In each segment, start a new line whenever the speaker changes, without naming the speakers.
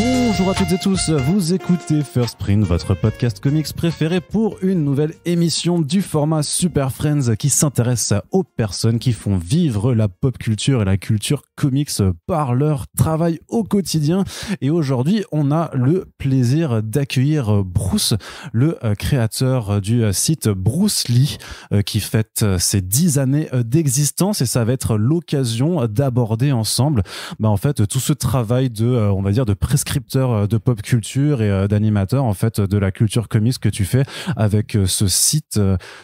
Bonjour à toutes et tous, vous écoutez First Print, votre podcast comics préféré pour une nouvelle émission du format Super Friends qui s'intéresse aux personnes qui font vivre la pop culture et la culture comics par leur travail au quotidien. Et aujourd'hui, on a le plaisir d'accueillir Bruce, le créateur du site Bruce Lee, qui fête ses 10 années d'existence, et ça va être l'occasion d'aborder ensemble en fait tout ce travail de on va dire de prescripteur de pop culture et d'animateur en fait de la culture comics que tu fais avec ce site,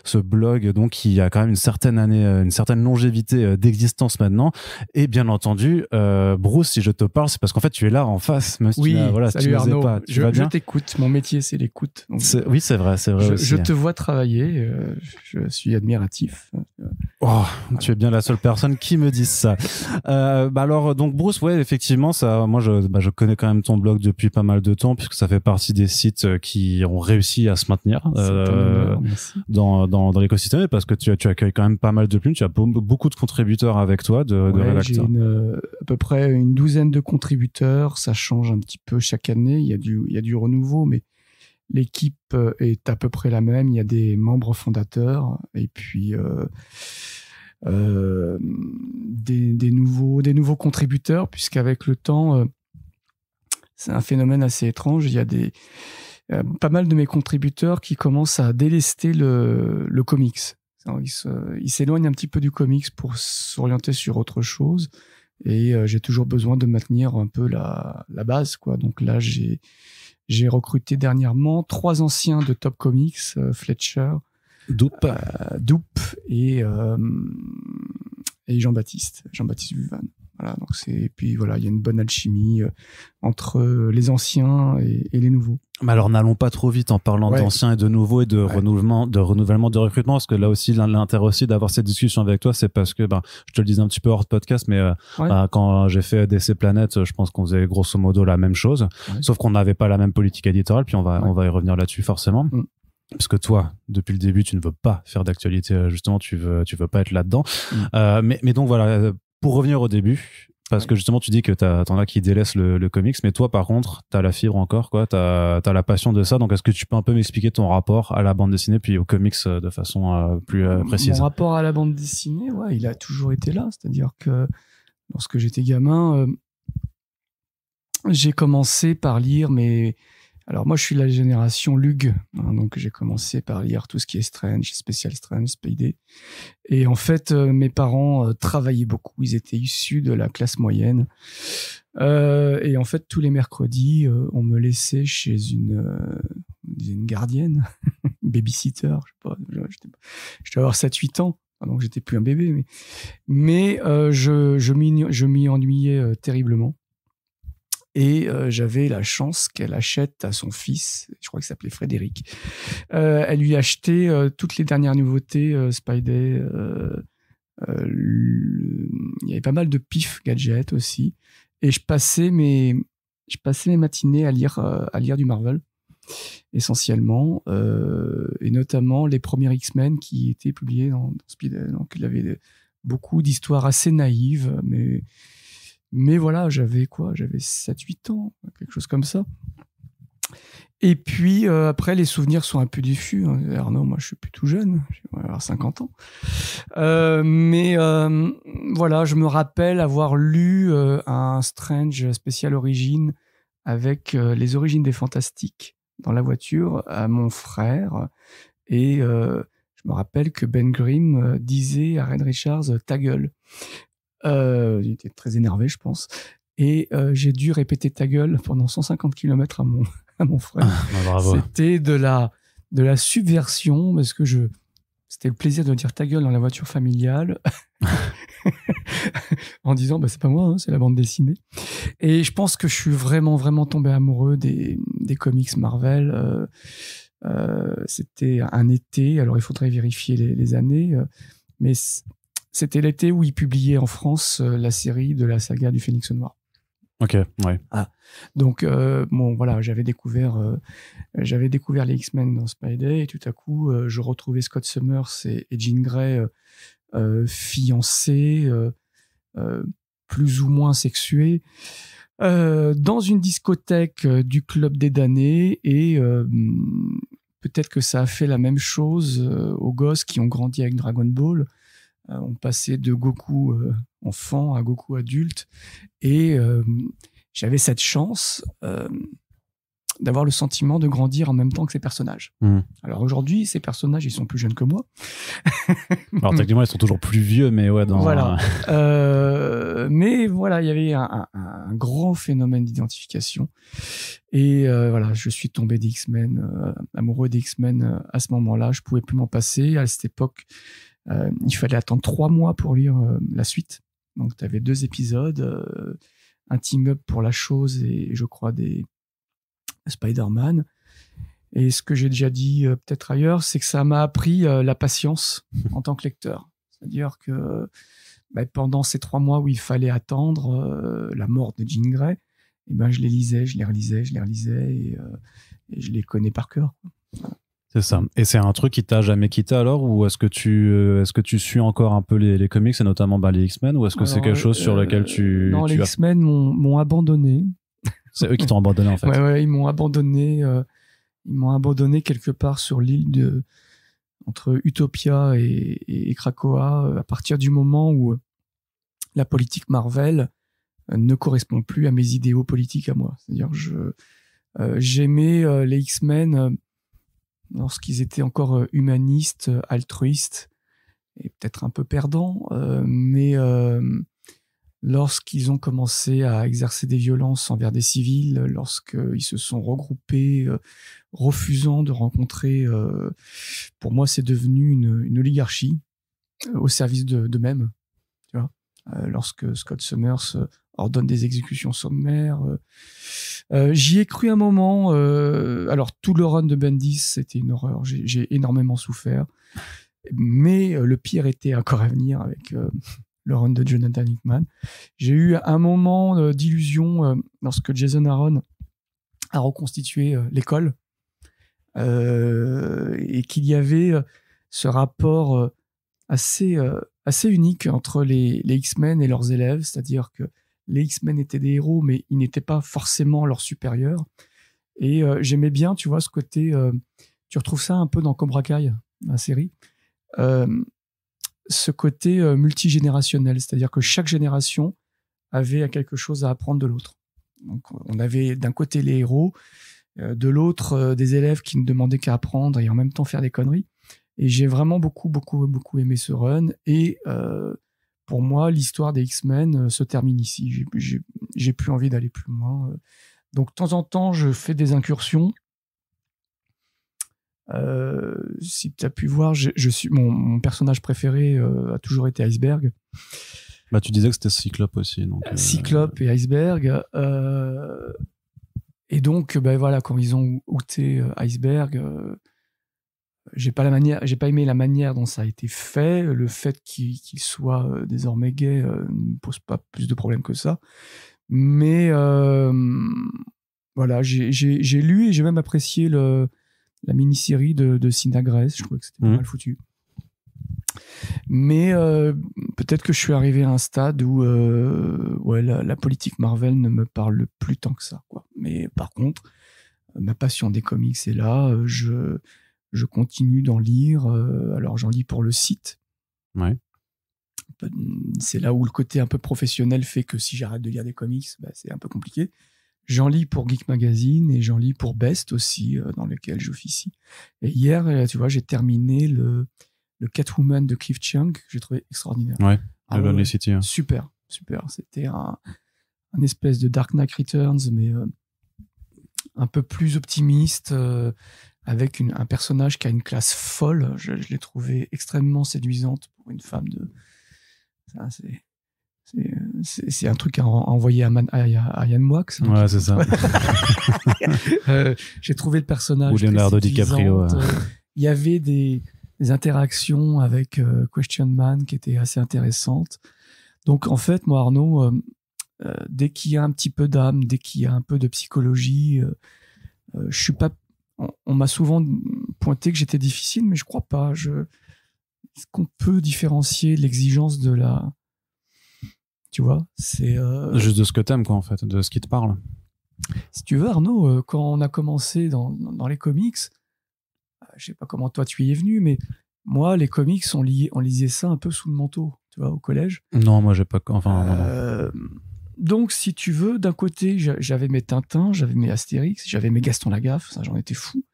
ce blog donc qui a quand même une certaine année, une certaine longévité d'existence maintenant. Et bien entendu, Bruce, si je te parle, c'est parce qu'en fait tu es là en face, même si
oui,
tu
salut Arnaud.
pas. Je
t'écoute, mon métier c'est l'écoute. Donc,
oui, c'est vrai aussi.
Je te vois travailler, je suis admiratif.
Oh, tu es bien la seule personne qui me dise ça. Alors donc Bruce, ouais, effectivement, ça, moi je connais quand même ton blog depuis pas mal de temps puisque ça fait partie des sites qui ont réussi à se maintenir dans l'écosystème, parce que tu accueilles quand même pas mal de plumes, tu as beaucoup de contributeurs avec toi, de rédacteurs.
J'ai à peu près une douzaine de contributeurs, ça change un petit peu chaque année, il y a du renouveau, mais l'équipe est à peu près la même, il y a des membres fondateurs et puis des nouveaux contributeurs, puisqu'avec le temps, c'est un phénomène assez étrange. Il y a pas mal de mes contributeurs qui commencent à délester le comics. Ils s'éloignent un petit peu du comics pour s'orienter sur autre chose. Et j'ai toujours besoin de maintenir un peu la base, quoi. Donc là, j'ai recruté dernièrement 3 anciens de Top Comics, Fletcher, Doop et Jean-Baptiste Vuvan. Voilà, donc puis voilà, il y a une bonne alchimie entre les anciens et les nouveaux.
Mais alors n'allons pas trop vite en parlant d'anciens et de nouveaux et de renouvellement de recrutement, parce que là aussi l'intérêt aussi d'avoir cette discussion avec toi, c'est parce que je te le disais un petit peu hors de podcast, mais quand j'ai fait DC Planète, je pense qu'on faisait grosso modo la même chose, sauf qu'on n'avait pas la même politique éditoriale, puis on va y revenir là-dessus forcément. Parce que toi, depuis le début, tu ne veux pas faire d'actualité, justement, tu veux pas être là-dedans. Mais donc voilà, pour revenir au début, parce que justement, tu dis que t'en as qui délaissent le comics, mais toi, par contre, t'as la fibre encore, quoi. T'as la passion de ça. Donc, est-ce que tu peux un peu m'expliquer ton rapport à la bande dessinée puis aux comics de façon plus précise?
Mon rapport à la bande dessinée, il a toujours été là. C'est-à-dire que lorsque j'étais gamin, j'ai commencé par lire Alors moi, je suis de la génération Lug, donc j'ai commencé par lire tout ce qui est Strange, Special Strange, Spidey. Et en fait, mes parents travaillaient beaucoup, ils étaient issus de la classe moyenne. Et en fait, tous les mercredis, on me laissait chez une gardienne, une babysitter, je sais pas, je devais avoir 7-8 ans, donc j'étais plus un bébé, mais je m'y ennuyais terriblement. Et j'avais la chance qu'elle achète à son fils, je crois qu'il s'appelait Frédéric, elle lui achetait toutes les dernières nouveautés, Spidey, il y avait pas mal de pif gadgets aussi, et je passais mes matinées à lire du Marvel essentiellement, et notamment les premiers X-Men qui étaient publiés dans Spidey. Donc il y avait beaucoup d'histoires assez naïves, mais voilà, j'avais 7-8 ans, quelque chose comme ça. Et puis, après, les souvenirs sont un peu diffus. Arnaud, moi, je suis plus tout jeune. Je vais avoir 50 ans. Mais voilà, je me rappelle avoir lu un Strange spécial origine avec les origines des Fantastiques dans la voiture à mon frère. Et je me rappelle que Ben Grimm disait à Reed Richards « ta gueule ». Il était très énervé, je pense. Et j'ai dû répéter ta gueule pendant 150 km à mon frère.
Bravo.
C'était de la subversion, parce que c'était le plaisir de dire ta gueule dans la voiture familiale, en disant c'est pas moi, c'est la bande dessinée. Et je pense que je suis vraiment, vraiment tombé amoureux des comics Marvel. C'était un été, alors il faudrait vérifier les années, mais c'était l'été où ils publiaient en France la série de la saga du Phénix Noir.
Ok, ouais.
Donc voilà, j'avais découvert les X-Men dans Spidey, et tout à coup je retrouvais Scott Summers et Jean Grey fiancés, plus ou moins sexués. dans une discothèque du club des damnés et peut-être que ça a fait la même chose aux gosses qui ont grandi avec Dragon Ball. On passait de Goku enfant à Goku adulte et j'avais cette chance d'avoir le sentiment de grandir en même temps que ces personnages. Alors aujourd'hui, ces personnages, ils sont plus jeunes que moi.
Alors techniquement, ils sont toujours plus vieux, mais ouais.
Voilà. Mais voilà, il y avait un grand phénomène d'identification. Et voilà, je suis tombé des X-Men, amoureux des X-Men à ce moment-là. Je pouvais plus m'en passer. À cette époque, il fallait attendre 3 mois pour lire la suite. Donc, tu avais 2 épisodes, un team-up pour la chose et je crois des Spider-Man. Et ce que j'ai déjà dit peut-être ailleurs, c'est que ça m'a appris la patience en tant que lecteur. C'est-à-dire que pendant ces 3 mois où il fallait attendre la mort de Jean Grey, je les lisais, je les relisais et je les connais par cœur.
C'est ça. Et c'est un truc qui t'a jamais quitté alors, ou est-ce que tu suis encore un peu les comics et notamment les X-Men, ou est-ce que c'est quelque chose sur lequel
non, les X-Men m'ont abandonné.
C'est eux qui t'ont abandonné en fait.
Ouais, ils m'ont abandonné. Ils m'ont abandonné quelque part sur l'île entre Utopia et Krakoa à partir du moment où la politique Marvel ne correspond plus à mes idéaux politiques à moi. C'est-à-dire j'aimais les X-Men lorsqu'ils étaient encore humanistes, altruistes et peut-être un peu perdants, mais lorsqu'ils ont commencé à exercer des violences envers des civils, lorsqu'ils se sont regroupés, refusant de rencontrer, pour moi c'est devenu une oligarchie au service d'eux-mêmes. Tu vois, lorsque Scott Summers ordonne des exécutions sommaires, j'y ai cru un moment. Alors tout le run de Bendis c'était une horreur, j'ai énormément souffert, mais le pire était encore à venir avec le run de Jonathan Hickman. J'ai eu un moment d'illusion lorsque Jason Aaron a reconstitué l'école et qu'il y avait ce rapport assez unique entre les X-Men et leurs élèves, c'est-à-dire que les X-Men étaient des héros, mais ils n'étaient pas forcément leurs supérieurs. Et j'aimais bien, tu vois, ce côté... tu retrouves ça un peu dans Cobra Kai, la série. Ce côté multigénérationnel, c'est-à-dire que chaque génération avait quelque chose à apprendre de l'autre. Donc, on avait d'un côté les héros, de l'autre des élèves qui ne demandaient qu'à apprendre et en même temps faire des conneries. Et j'ai vraiment beaucoup aimé ce run. Et pour moi, l'histoire des X-Men se termine ici. J'ai plus envie d'aller plus loin. Donc, de temps en temps, je fais des incursions. Si tu as pu voir, mon personnage préféré a toujours été Iceberg.
Tu disais que c'était Cyclope aussi. Donc,
Cyclope et Iceberg. Et donc, voilà, quand ils ont outé Iceberg, j'ai pas aimé la manière dont ça a été fait. Le fait qu'il soit désormais gay ne pose pas plus de problèmes que ça. Mais voilà, j'ai lu et j'ai même apprécié la mini-série de Synagresse. Je trouvais que c'était pas mal foutu. Mais peut-être que je suis arrivé à un stade où la politique Marvel ne me parle plus tant que ça, quoi. Mais par contre, ma passion des comics est là. Je continue d'en lire. Alors, j'en lis pour le site.
Ouais.
C'est là où le côté un peu professionnel fait que si j'arrête de lire des comics, c'est un peu compliqué. J'en lis pour Geek Magazine et j'en lis pour Best aussi, dans lequel j'officie. Et hier, tu vois, j'ai terminé le Catwoman de Cliff Chiang, que j'ai trouvé extraordinaire.
Ouais, Lonely City. Hein.
Super. C'était un espèce de Dark Knight Returns, mais un peu plus optimiste, avec un personnage qui a une classe folle. Je l'ai trouvé extrêmement séduisante pour une femme de... Ça, c'est un truc à envoyer à Yann Moix.
Ouais, c'est ça.
J'ai trouvé le personnage.
Ou Leonardo DiCaprio.
Il y avait des interactions avec Question Man qui étaient assez intéressantes. Donc, en fait, moi, Arnaud, dès qu'il y a un petit peu d'âme, dès qu'il y a un peu de psychologie, je suis pas. On m'a souvent pointé que j'étais difficile, mais je crois pas. Est-ce qu'on peut différencier l'exigence de Tu vois, c'est
juste de ce que t'aimes, quoi, en fait, de ce qui te parle.
Si tu veux, Arnaud, quand on a commencé dans les comics, je sais pas comment toi tu y es venu, mais moi, les comics, on lisait ça un peu sous le manteau, tu vois, au collège.
Non, moi, j'ai pas... Enfin, non.
Donc, si tu veux, d'un côté, j'avais mes Tintins, j'avais mes Astérix, j'avais mes Gaston Lagaffe, ça, j'en étais fou.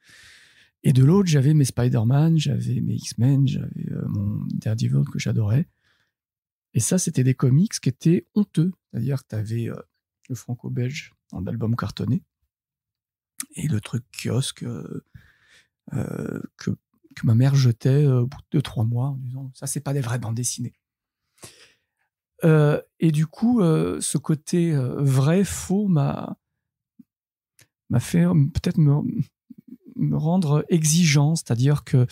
Et de l'autre, j'avais mes Spider-Man, j'avais mes X-Men, j'avais mon Daredevil que j'adorais. Et ça, c'était des comics qui étaient honteux. C'est-à-dire que tu avais le franco-belge en album cartonné et le truc kiosque que ma mère jetait au bout de 3 mois en disant ça, c'est pas des vraies bandes dessinées. Et du coup, ce côté vrai, faux m'a fait peut-être me rendre exigeant. C'est-à-dire que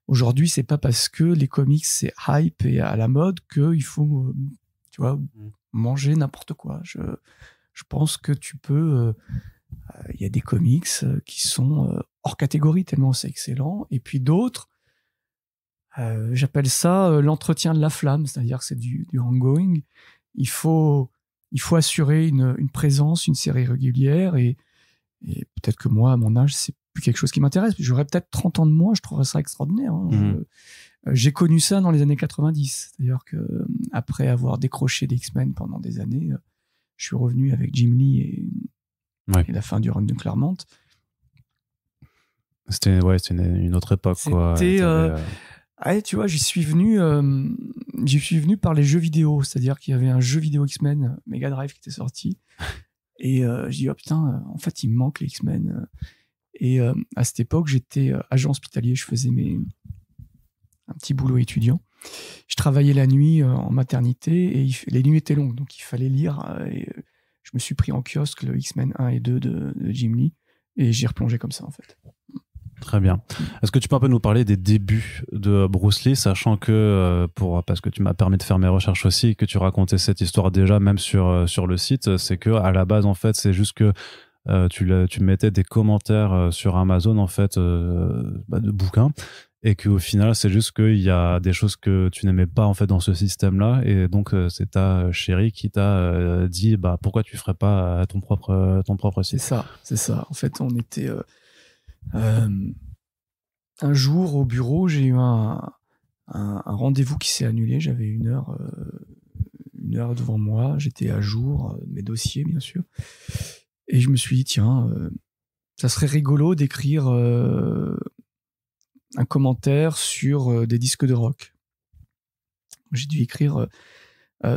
aujourd'hui, c'est pas parce que les comics c'est hype et à la mode qu'il faut, tu vois, manger n'importe quoi. Je pense que tu peux. Il y a des comics qui sont hors catégorie tellement c'est excellent, et puis d'autres. J'appelle ça l'entretien de la flamme, c'est-à-dire que c'est du ongoing. Il faut assurer une présence, une série régulière, et peut-être que moi, à mon âge, c'est plus quelque chose qui m'intéresse. J'aurais peut-être 30 ans de moins, je trouverais ça extraordinaire. Hein. J'ai connu ça dans les années 90. C'est-à-dire que après avoir décroché des X-Men pendant des années, je suis revenu avec Jim Lee et la fin du run de Claremont.
C'était une autre époque, quoi.
Tu vois, j'y suis venu par les jeux vidéo. C'est-à-dire qu'il y avait un jeu vidéo X-Men Mega Drive qui était sorti. Et je dis, oh putain, en fait, il me manque les X-Men. Et à cette époque, j'étais agent hospitalier. Je faisais un petit boulot étudiant. Je travaillais la nuit en maternité et les nuits étaient longues. Donc, il fallait lire. Et je me suis pris en kiosque le X-Men 1 et 2 de Jim Lee. Et j'y replongé comme ça, en fait.
Très bien. Est-ce que tu peux un peu nous parler des débuts de Bruce Lee, sachant que, parce que tu m'as permis de faire mes recherches aussi, que tu racontais cette histoire déjà, même sur le site, c'est que à la base, en fait, c'est juste que tu mettais des commentaires sur Amazon, en fait, de bouquins, et qu'au final, c'est juste qu'il y a des choses que tu n'aimais pas, en fait, dans ce système-là, et donc c'est ta chérie qui t'a dit, pourquoi tu ferais pas ton propre site.
C'est ça. En fait, on était... un jour au bureau, j'ai eu un rendez-vous qui s'est annulé. J'avais une heure devant moi. J'étais à jour, mes dossiers bien sûr. Et je me suis dit tiens, ça serait rigolo d'écrire un commentaire sur des disques de rock. J'ai dû écrire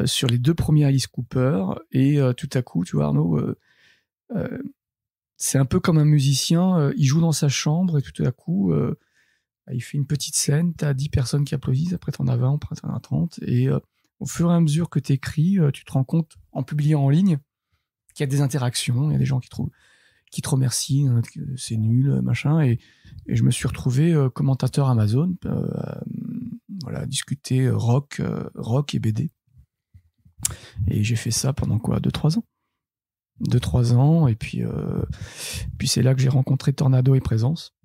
sur les 2 premiers Alice Cooper et tout à coup, tu vois Arnaud, c'est un peu comme un musicien, il joue dans sa chambre et tout à coup, il fait une petite scène, t'as 10 personnes qui applaudissent, après t'en as 20, après t'en as 30, et au fur et à mesure que t'écris, tu te rends compte, en publiant en ligne, qu'il y a des interactions, il y a des gens qui te remercient, que c'est nul, machin, et je me suis retrouvé commentateur Amazon, discuter rock et BD. Et j'ai fait ça pendant 2-3 ans. 2-3 ans, et puis c'est là que j'ai rencontré Tornado et Présence,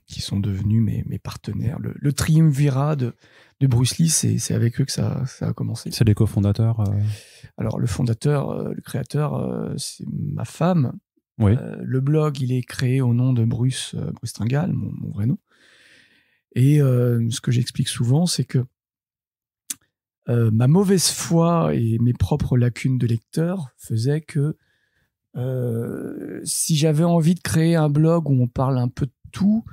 qui sont devenus mes partenaires. Le triumvirat de Bruce Lee, c'est avec eux que ça a commencé.
C'est les cofondateurs
Alors, le fondateur, le créateur, c'est ma femme.
Oui.
Le blog, il est créé au nom de Bruce Tringal, mon vrai nom. Et ce que j'explique souvent, c'est que ma mauvaise foi et mes propres lacunes de lecteur faisaient que si j'avais envie de créer un blog où on parle un peu de tout,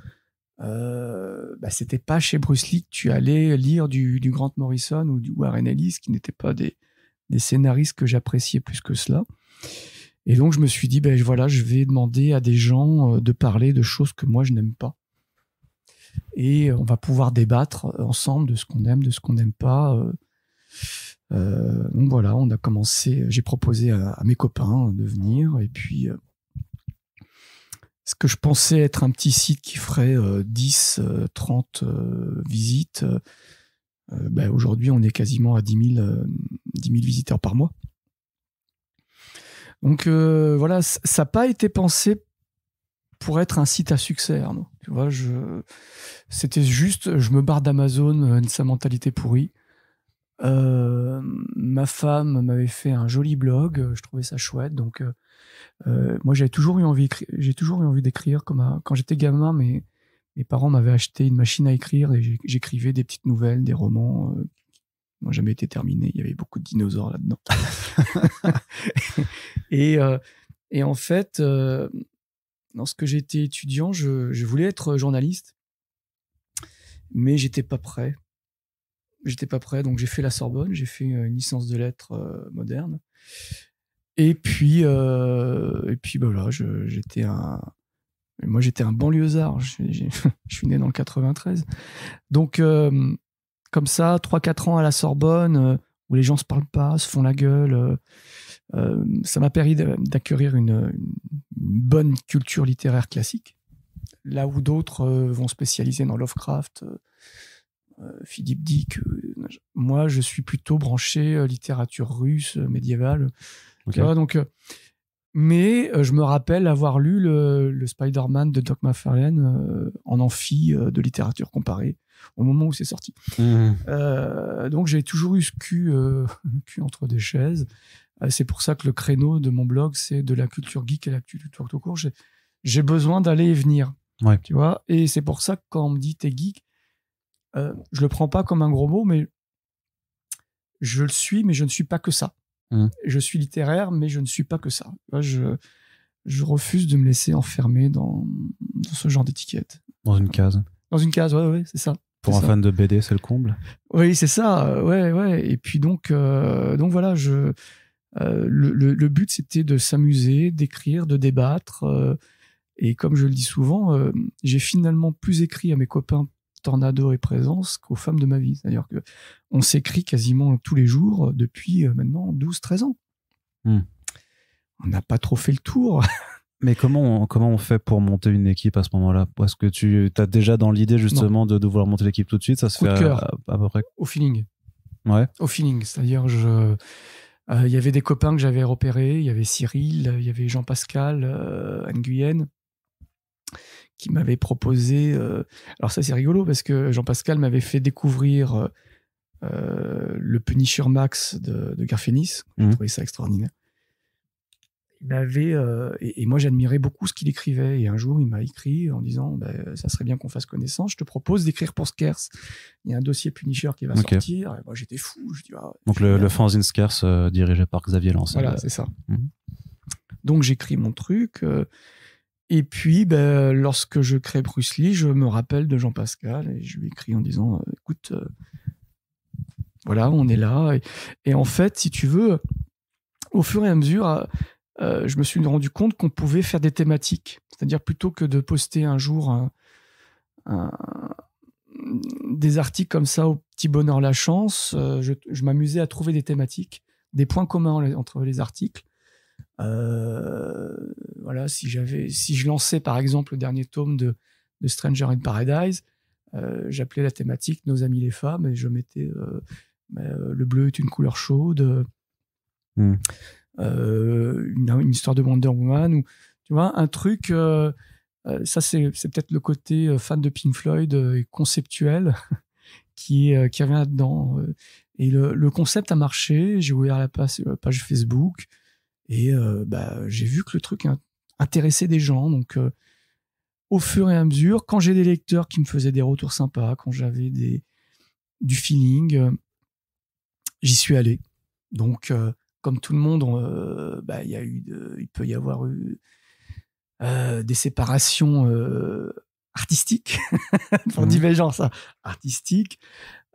c'était pas chez Bruce Lee que tu allais lire du Grant Morrison ou du Warren Ellis, qui n'étaient pas des scénaristes que j'appréciais plus que cela. Et donc je me suis dit, je vais demander à des gens de parler de choses que moi je n'aime pas. Et on va pouvoir débattre ensemble de ce qu'on aime, de ce qu'on n'aime pas. Donc voilà, on a commencé, j'ai proposé à mes copains de venir, et puis ce que je pensais être un petit site qui ferait 10, 30 visites, aujourd'hui on est quasiment à 10 000 visiteurs par mois. Donc voilà, ça n'a pas été pensé pour être un site à succès, Arnaud. Tu vois, c'était juste, je me barre d'Amazon, sa mentalité pourrie. Ma femme m'avait fait un joli blog, je trouvais ça chouette. Donc, moi, j'ai toujours eu envie d'écrire. Quand j'étais gamin, mes parents m'avaient acheté une machine à écrire et j'écrivais des petites nouvelles, des romans qui n'ont jamais été terminés. Il y avait beaucoup de dinosaures là-dedans. Et en fait, lorsque j'étais étudiant, je voulais être journaliste, mais j'étais pas prêt. Donc j'ai fait la Sorbonne, j'ai fait une licence de lettres moderne. Et puis voilà, j'étais un banlieusard. Je suis né dans le 93. Donc comme ça, 3-4 ans à la Sorbonne, où les gens se parlent pas, se font la gueule, ça m'a permis d'acquérir une bonne culture littéraire classique. Là où d'autres vont spécialiser dans Lovecraft, Philippe Dick. Moi, je suis plutôt branché littérature russe, médiévale.
Okay.
Donc, mais je me rappelle avoir lu le Spider-Man de Doc McFarlane en amphi de littérature comparée au moment où c'est sorti. Donc, j'ai toujours eu ce cul entre des chaises. C'est pour ça que le créneau de mon blog, c'est de la culture geek et la culture tout court. J'ai besoin d'aller et venir.
Ouais.
Tu vois, et c'est pour ça que quand on me dit t'es geek, je le prends pas comme un gros mot, mais je le suis, mais je ne suis pas que ça. Je suis littéraire, mais je ne suis pas que ça. Je refuse de me laisser enfermer dans ce genre d'étiquette.
Dans une case.
Dans une case, ouais, c'est ça.
Pour un fan de BD, c'est le comble.
Oui, c'est ça, ouais. Et puis donc voilà, le but, c'était de s'amuser, d'écrire, de débattre. Et comme je le dis souvent, j'ai finalement plus écrit à mes copains Tornado et Présence qu'aux femmes de ma vie. C'est-à-dire qu'on s'écrit quasiment tous les jours depuis maintenant 12-13 ans. On n'a pas trop fait le tour.
Mais comment on fait pour monter une équipe à ce moment-là? Parce que tu as déjà dans l'idée justement de vouloir monter l'équipe tout de suite, ça se fait à peu près
au feeling.
Ouais.
Au feeling, c'est-à-dire il y avait des copains que j'avais repérés, il y avait Cyril, il y avait Jean-Pascal Nguyen qui m'avait proposé. Alors ça c'est rigolo parce que Jean-Pascal m'avait fait découvrir le Punisher Max de Garfénis. J'ai trouvé ça extraordinaire. Il m'avait et moi j'admirais beaucoup ce qu'il écrivait, et un jour il m'a écrit en disant ça serait bien qu'on fasse connaissance, je te propose d'écrire pour Scarce, il y a un dossier Punisher qui va sortir. Et moi j'étais fou, je dis
donc le fanzine Scarce dirigé par Xavier Lance.
Voilà, c'est ça. Donc j'écris mon truc et puis lorsque je crée Bruce Lee, je me rappelle de Jean-Pascal et je lui écris en disant écoute, voilà, on est là, et en fait, si tu veux, au fur et à mesure je me suis rendu compte qu'on pouvait faire des thématiques. C'est-à-dire, plutôt que de poster un jour des articles comme ça au petit bonheur la chance, je m'amusais à trouver des thématiques, des points communs entre les articles. Voilà, si je lançais par exemple le dernier tome de Stranger in Paradise, j'appelais la thématique Nos amis les femmes, et je mettais le bleu est une couleur chaude. Une histoire de Wonder Woman, ou tu vois, un truc ça c'est peut-être le côté fan de Pink Floyd et conceptuel qui revient là-dedans, et le concept a marché. J'ai ouvert la page Facebook et j'ai vu que le truc intéressait des gens. Donc au fur et à mesure, quand j'ai des lecteurs qui me faisaient des retours sympas, quand j'avais du feeling, j'y suis allé. Donc comme tout le monde, il peut y avoir eu des séparations artistiques, pour divergence artistique.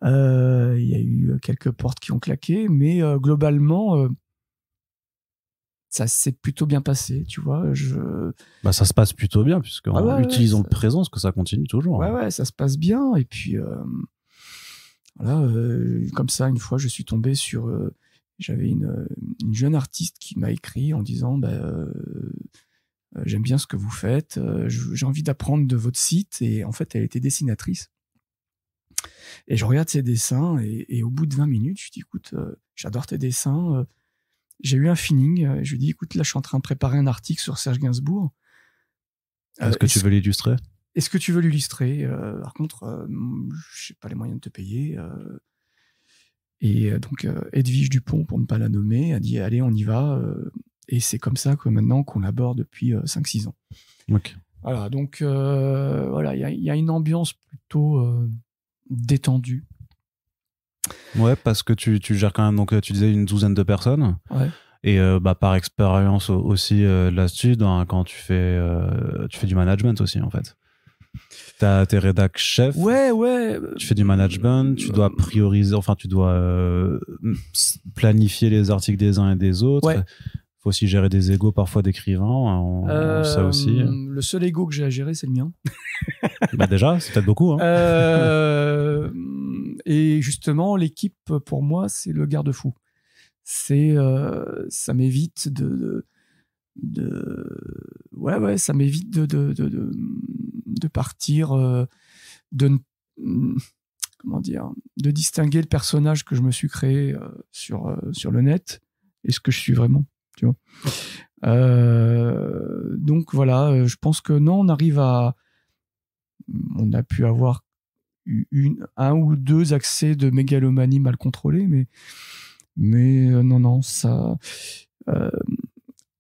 Il y a eu quelques portes qui ont claqué, mais globalement, ça s'est plutôt bien passé, tu vois.
Ça se passe plutôt bien, puisqu'en utilisant le présent, parce que ça continue toujours.
Ouais, ça se passe bien. Et puis, voilà, comme ça, une fois, je suis tombé sur... J'avais une jeune artiste qui m'a écrit en disant j'aime bien ce que vous faites, j'ai envie d'apprendre de votre site. Et en fait, elle était dessinatrice. Et je regarde ses dessins, et au bout de 20 minutes, je lui dis écoute, j'adore tes dessins. J'ai eu un feeling. Je lui dis écoute, là, je suis en train de préparer un article sur Serge Gainsbourg.
Est-ce que tu veux l'illustrer ?
Est-ce que tu veux l'illustrer ? Par contre, je n'ai pas les moyens de te payer. Et donc Edwige Dupont, pour ne pas la nommer, a dit allez, on y va. Et c'est comme ça que maintenant qu'on l'aborde depuis 5-6 ans.
Ok.
Voilà, donc voilà, il y a une ambiance plutôt détendue.
Ouais, parce que tu gères quand même, donc tu disais une douzaine de personnes.
Ouais.
Et par expérience aussi là-dessus, quand tu fais du management aussi, en fait. T'as tes rédacs chefs.
Ouais.
Tu fais du management, tu dois prioriser, enfin, tu dois planifier les articles des uns et des autres.
Ouais.
Faut aussi gérer des égos parfois d'écrivains, ça aussi.
Le seul ego que j'ai à gérer, c'est le mien.
Bah déjà, c'est peut-être beaucoup. Hein.
Et justement, l'équipe, pour moi, c'est le garde-fou. Ça m'évite ça m'évite de partir, comment dire, de distinguer le personnage que je me suis créé sur le net et ce que je suis vraiment, tu vois. Donc voilà, je pense que non, on a pu avoir un ou deux accès de mégalomanie mal contrôlés, mais non, ça.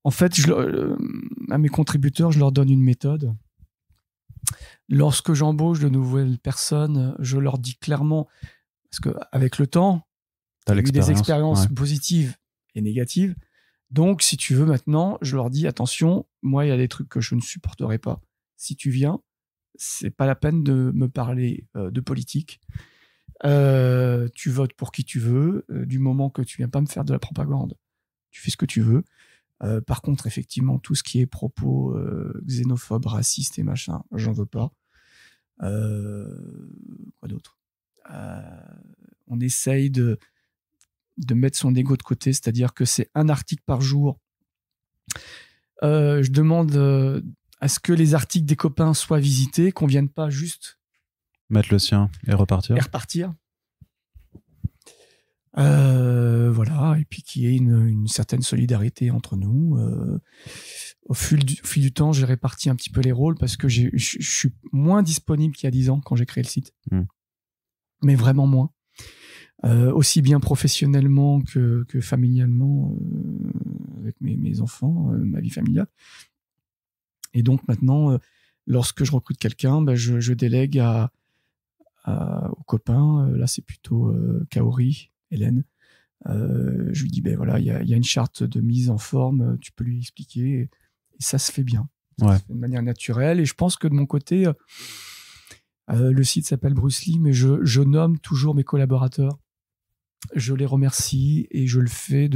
En fait, à mes contributeurs, je leur donne une méthode. Lorsque j'embauche de nouvelles personnes, je leur dis clairement, parce qu'avec le temps, il y a eu des expériences positives et négatives. Donc, si tu veux, maintenant, je leur dis, attention, moi, il y a des trucs que je ne supporterai pas. Si tu viens, c'est pas la peine de me parler de politique. Tu votes pour qui tu veux, du moment que tu viens pas me faire de la propagande. Tu fais ce que tu veux. Par contre, effectivement, tout ce qui est propos xénophobes, racistes et machin, j'en veux pas. Quoi d'autre ? On essaye de mettre son ego de côté, c'est-à-dire que c'est un article par jour. Je demande à ce que les articles des copains soient visités, qu'on vienne pas juste
mettre le sien et repartir.
Voilà, et puis qu'il y ait une certaine solidarité entre nous. Au fil du temps, j'ai réparti un petit peu les rôles parce que je suis moins disponible qu'il y a 10 ans quand j'ai créé le site. Mais vraiment moins. Aussi bien professionnellement que familialement, avec mes enfants, ma vie familiale. Et donc maintenant, lorsque je recrute quelqu'un, je délègue aux copains. Là, c'est plutôt Kaori, Hélène. Je lui dis, voilà, il y a une charte de mise en forme, tu peux lui expliquer. Et ça se fait bien. Ça se fait de manière naturelle. Et je pense que de mon côté, le site s'appelle Bruce Lee, mais je nomme toujours mes collaborateurs. Je les remercie et je le fais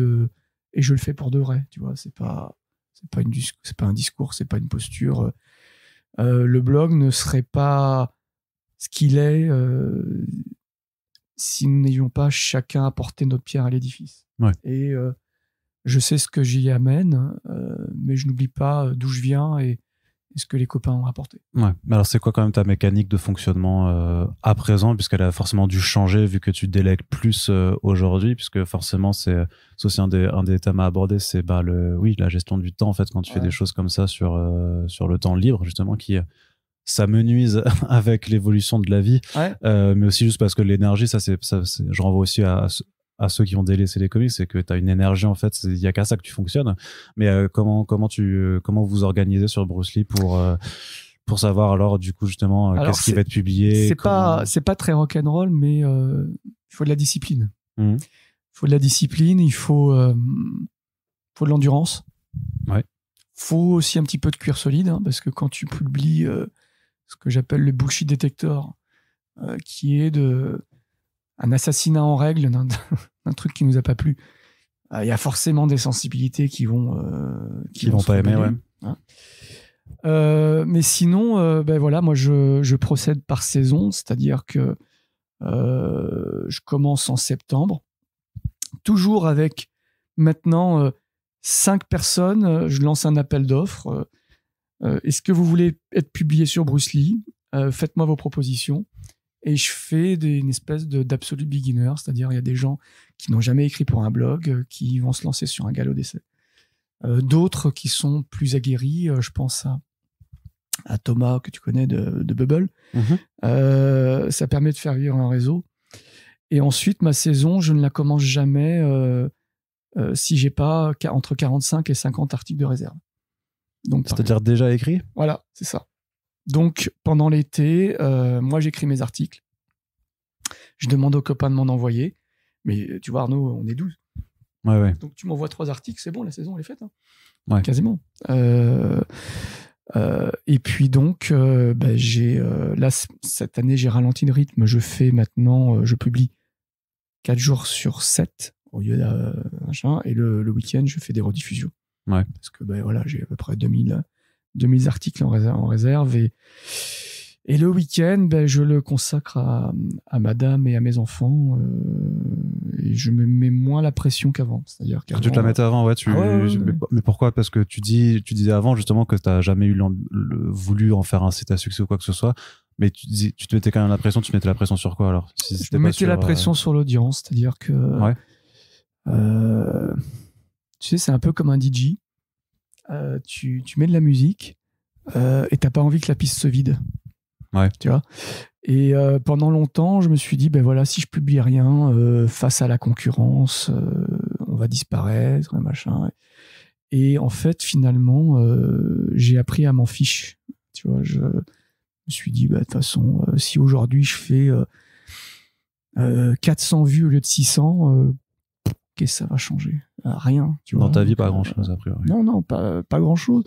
pour de vrai. Tu vois, c'est pas un discours, c'est pas une posture. Le blog ne serait pas ce qu'il est si nous n'ayons pas chacun apporté notre pierre à l'édifice.
Ouais.
Et je sais ce que j'y amène, mais je n'oublie pas d'où je viens et ce que les copains ont apporté.
Ouais. Alors c'est quoi quand même ta mécanique de fonctionnement à présent, puisqu'elle a forcément dû changer vu que tu délègues plus aujourd'hui, puisque forcément c'est aussi un des thèmes à aborder, c'est la gestion du temps en fait quand tu fais des choses comme ça sur le temps libre justement qui s'amenuise avec l'évolution de la vie, mais aussi juste parce que l'énergie, je renvoie aussi à ceux qui ont délaissé les comics, c'est que tu as une énergie en fait, il y a qu'à ça que tu fonctionnes. Mais comment vous organisez sur Bruce Lee pour savoir alors du coup justement qu'est-ce qui va être publié?
C'est pas très rock'n'roll, mais il faut de la discipline. Il faut de la discipline, il faut de l'endurance.
Ouais.
Faut aussi un petit peu de cuir solide, hein, parce que quand tu publies ce que j'appelle le bullshit detector, qui est un assassinat en règle d'un truc qui nous a pas plu. Il y a forcément des sensibilités qui vont
pas aimer, ouais.
Hein. Mais sinon, voilà, moi je procède par saison, c'est-à-dire que je commence en septembre, toujours avec maintenant 5 personnes. Je lance un appel d'offres. Est-ce que vous voulez être publié sur Bruce Lee? Faites-moi vos propositions. Et je fais une espèce d'absolu beginner, c'est-à-dire il y a des gens qui n'ont jamais écrit pour un blog, qui vont se lancer sur un galop d'essai. D'autres qui sont plus aguerris, je pense à Thomas, que tu connais, de Bubble. Ça permet de faire vivre un réseau. Et ensuite, ma saison, je ne la commence jamais si j'ai pas entre 45 et 50 articles de réserve. Donc,
c'est-à-dire déjà écrit?
Voilà, c'est ça. Donc, pendant l'été, moi, j'écris mes articles. Je demande aux copains de m'en envoyer. Mais tu vois, Arnaud, on est 12.
Ouais.
Donc, tu m'envoies 3 articles, c'est bon, la saison, elle est faite. Hein.
Ouais.
Quasiment. Et puis donc, là, cette année, j'ai ralenti le rythme. Je publie 4 jours sur 7 au lieu d'un machin. Et le week-end, je fais des rediffusions.
Ouais.
Parce que voilà, j'ai à peu près 2000 articles en réserve. Et le week-end, je le consacre à madame et à mes enfants. Et je me mets moins la pression qu'avant. C'est-à-dire qu'avant,
tu te la mettais avant, ouais. Mais pourquoi? Parce que tu disais avant justement que tu n'as jamais voulu en faire un site à succès ou quoi que ce soit. Mais tu te mettais quand même la pression. Tu mettais la pression sur quoi alors?
Je me mettais la pression sur l'audience. C'est-à-dire que tu sais, c'est un peu comme un DJ. Tu mets de la musique et t'as pas envie que la piste se vide.
Ouais.
Tu vois. Et pendant longtemps, je me suis dit, si je publie rien face à la concurrence, on va disparaître, et machin. Et en fait, finalement, j'ai appris à m'en fiche. Tu vois, je me suis dit, de toute façon, si aujourd'hui je fais 400 vues au lieu de 600, qu'est-ce que ça va changer? Rien. Tu vois.
Dans ta vie, pas grand-chose, a priori.
Non, pas grand-chose.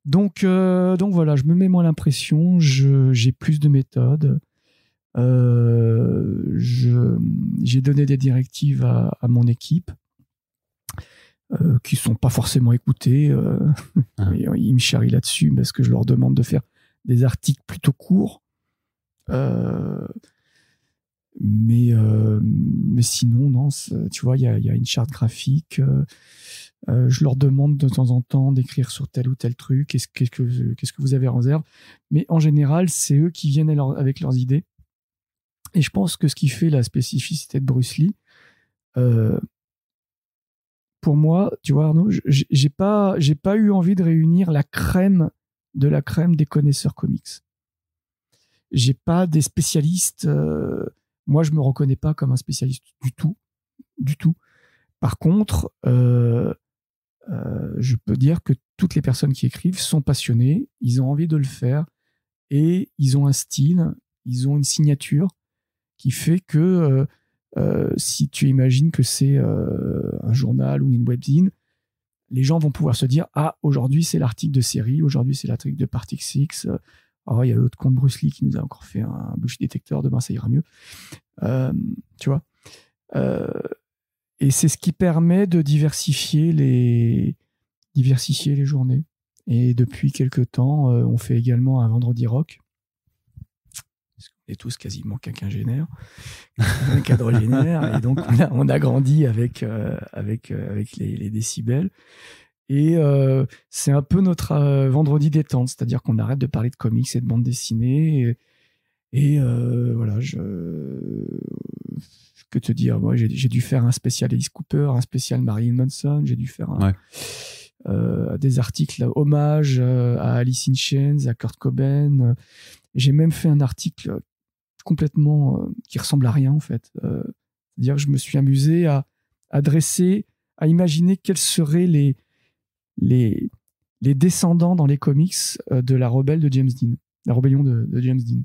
Donc voilà, je me mets moins l'impression, j'ai plus de méthodes. J'ai donné des directives à mon équipe qui sont pas forcément écoutées. Ils me charrient là-dessus parce que je leur demande de faire des articles plutôt courts. Mais sinon, non, tu vois, il y a une charte graphique. Je leur demande de temps en temps d'écrire sur tel ou tel truc. Qu'est-ce que vous avez en réserve? Mais en général, c'est eux qui viennent avec leurs idées. Et je pense que ce qui fait la spécificité de Bruce Lee, pour moi, tu vois, Arnaud, j'ai pas eu envie de réunir la crème de la crème des connaisseurs comics. J'ai pas des spécialistes. Moi, je me reconnais pas comme un spécialiste du tout. Par contre, je peux dire que toutes les personnes qui écrivent sont passionnées, ils ont envie de le faire et ils ont un style, ils ont une signature qui fait que si tu imagines que c'est un journal ou une webzine, les gens vont pouvoir se dire « Ah, aujourd'hui, c'est l'article de série, aujourd'hui, c'est l'article de Party 6. Oh, il y a l'autre compte Bruce Lee qui nous a encore fait un bullshit détecteur, demain, ça ira mieux. » Tu vois, et c'est ce qui permet de diversifier les journées. Et depuis quelques temps, on fait également un vendredi rock. On est tous quasiment quinquagénaires, quadrogénaires, et donc on a grandi avec les décibels. Et c'est un peu notre vendredi détente, c'est-à-dire qu'on arrête de parler de comics et de bande dessinée. Et voilà, que te dire, moi j'ai dû faire un spécial Alice Cooper, un spécial Marilyn Manson, j'ai dû faire des articles hommage à Alice in Chains, à Kurt Cobain. J'ai même fait un article complètement qui ressemble à rien en fait. C'est-à-dire que je me suis amusé à imaginer quels seraient les descendants dans les comics de la rebelle de James Dean, la rébellion de James Dean.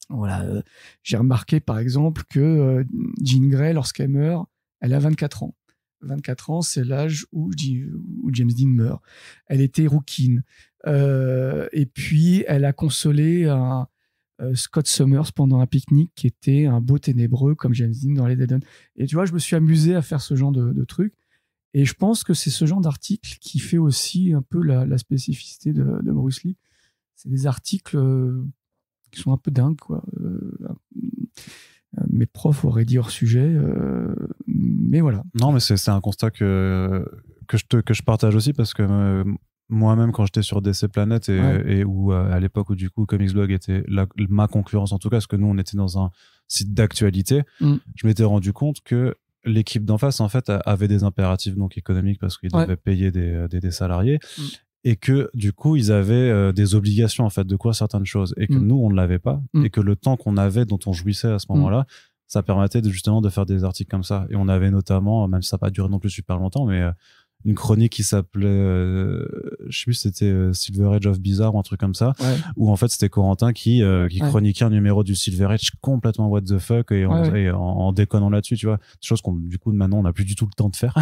Voilà, j'ai remarqué par exemple que Jean Grey, lorsqu'elle meurt, elle a 24 ans. 24 ans, c'est l'âge où James Dean meurt. Elle était rouquine. Et puis, elle a consolé Scott Summers pendant un pique-nique qui était un beau ténébreux comme James Dean dans les Dead. Et tu vois, je me suis amusé à faire ce genre de truc. Et je pense que c'est ce genre d'article qui fait aussi un peu la spécificité de Bruce Lee. C'est des articles qui sont un peu dingues, quoi. Mes profs auraient dit hors sujet, mais voilà.
Non, mais c'est un constat que je partage aussi parce que moi-même, quand j'étais sur DC Planet et où à l'époque où du coup Comics Blog était ma concurrence en tout cas, parce que nous on était dans un site d'actualité, je m'étais rendu compte que l'équipe d'en face en fait avait des impératifs donc économiques parce qu'ils devaient payer des salariés. Et que du coup ils avaient des obligations en fait de quoi certaines choses et que nous on ne l'avait pas et que le temps qu'on avait dont on jouissait à ce moment-là ça permettait justement de faire des articles comme ça. Et on avait notamment, même si ça n'a pas duré non plus super longtemps, mais une chronique qui s'appelait, je sais plus, c'était Silver Age of Bizarre ou un truc comme ça, où en fait c'était Corentin qui chroniquait un numéro du Silver Age complètement what the fuck et en déconnant là-dessus, tu vois, chose qu'on du coup maintenant on n'a plus du tout le temps de faire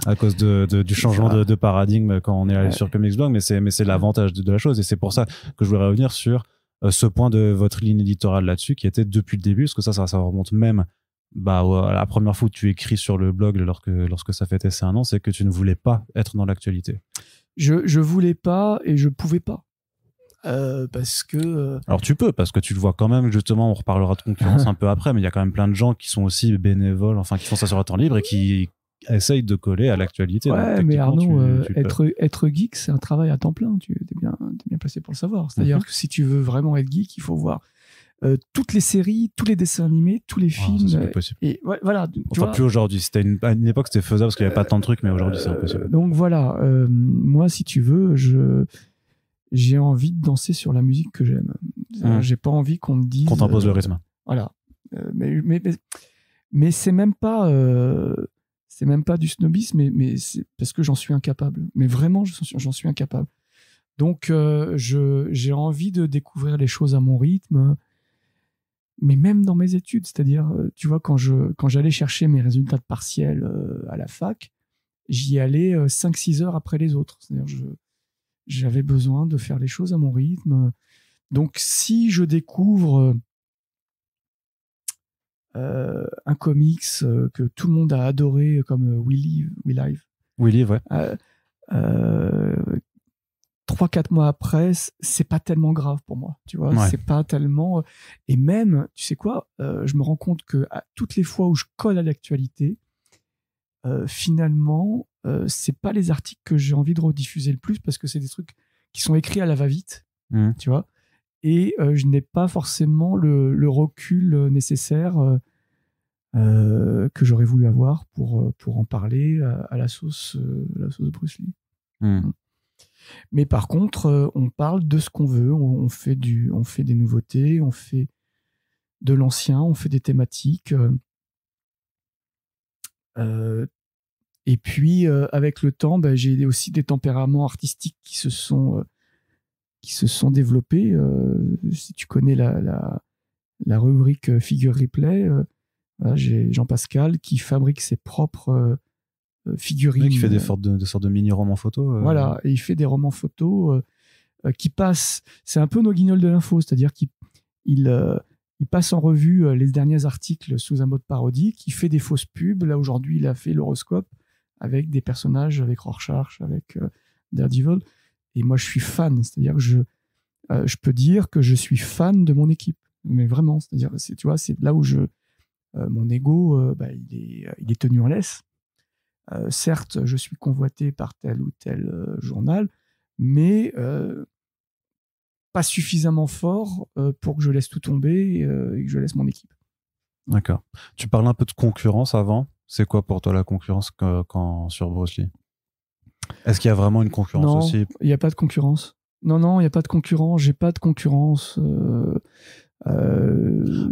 à cause du changement de paradigme quand on est allé sur Comics Blog, mais c'est l'avantage de la chose, et c'est pour ça que je voulais revenir sur ce point de votre ligne éditoriale là-dessus qui était depuis le début, parce que ça remonte même la première fois que tu écris sur le blog lorsque ça fêtait ses 1 an, c'est que tu ne voulais pas être dans l'actualité.
Je voulais pas et je pouvais pas. Parce que...
Alors tu peux, parce que tu le vois quand même, justement, on reparlera de concurrence un peu après, mais il y a quand même plein de gens qui sont aussi bénévoles, enfin qui font ça sur leur temps libre et qui essayent de coller à l'actualité.
Ouais, donc, mais Arnaud, être geek, c'est un travail à temps plein, tu es bien placé pour le savoir. C'est-à-dire que si tu veux vraiment être geek, il faut voir toutes les séries, tous les dessins animés, tous les films.
C'est possible.
Et voilà.
Enfin, plus aujourd'hui. C'était à une époque, c'était faisable parce qu'il n'y avait pas tant de trucs, mais aujourd'hui, c'est impossible.
Donc voilà, moi, si tu veux, j'ai envie de danser sur la musique que j'aime. J'ai pas envie qu'on me dise.
Qu'on t'impose le rythme.
Voilà. Mais c'est même pas du snobisme, mais c'est parce que j'en suis incapable. Mais vraiment, j'en suis incapable. Donc, j'ai envie de découvrir les choses à mon rythme. Mais même dans mes études, c'est-à-dire, tu vois, quand j'allais chercher mes résultats de partiel à la fac, j'y allais 5-6 heures après les autres. C'est-à-dire, j'avais besoin de faire les choses à mon rythme. Donc, si je découvre un comics que tout le monde a adoré, comme We Live,
ouais.
3-4 mois après, c'est pas tellement grave pour moi, tu vois. C'est pas tellement... Et même, tu sais quoi, je me rends compte que à toutes les fois où je colle à l'actualité, finalement, c'est pas les articles que j'ai envie de rediffuser le plus, parce que c'est des trucs qui sont écrits à la va-vite, tu vois. Et je n'ai pas forcément le recul nécessaire que j'aurais voulu avoir pour en parler à la sauce Bruce Lee. Mais par contre, on parle de ce qu'on veut, on fait des nouveautés, on fait de l'ancien, on fait des thématiques. Et puis, avec le temps, j'ai aussi des tempéraments artistiques qui se sont développés. Si tu connais la rubrique Figure Replay, j'ai Jean-Pascal qui fabrique ses propres figurines.
Qui fait des sortes de mini-romans photos.
Voilà, et il fait des romans photos qui passent... C'est un peu nos guignols de l'info, c'est-à-dire qu'il passe en revue les derniers articles sous un mode parodique, il fait des fausses pubs. Là, aujourd'hui, il a fait l'horoscope avec des personnages, avec Rorschach, avec Daredevil. Et moi, je suis fan, c'est-à-dire que je peux dire que je suis fan de mon équipe. Mais vraiment, c'est-à-dire, tu vois, c'est là où mon ego, il est tenu en laisse. Certes, je suis convoité par tel ou tel journal, mais pas suffisamment fort pour que je laisse tout tomber et que je laisse mon équipe.
D'accord. Tu parles un peu de concurrence avant. C'est quoi pour toi la concurrence sur Bruce Lee ? Est-ce qu'il y a vraiment une concurrence aussi ?
Non, il n'y a pas de concurrence. Non, il n'y a pas de concurrence. J'ai pas de concurrence.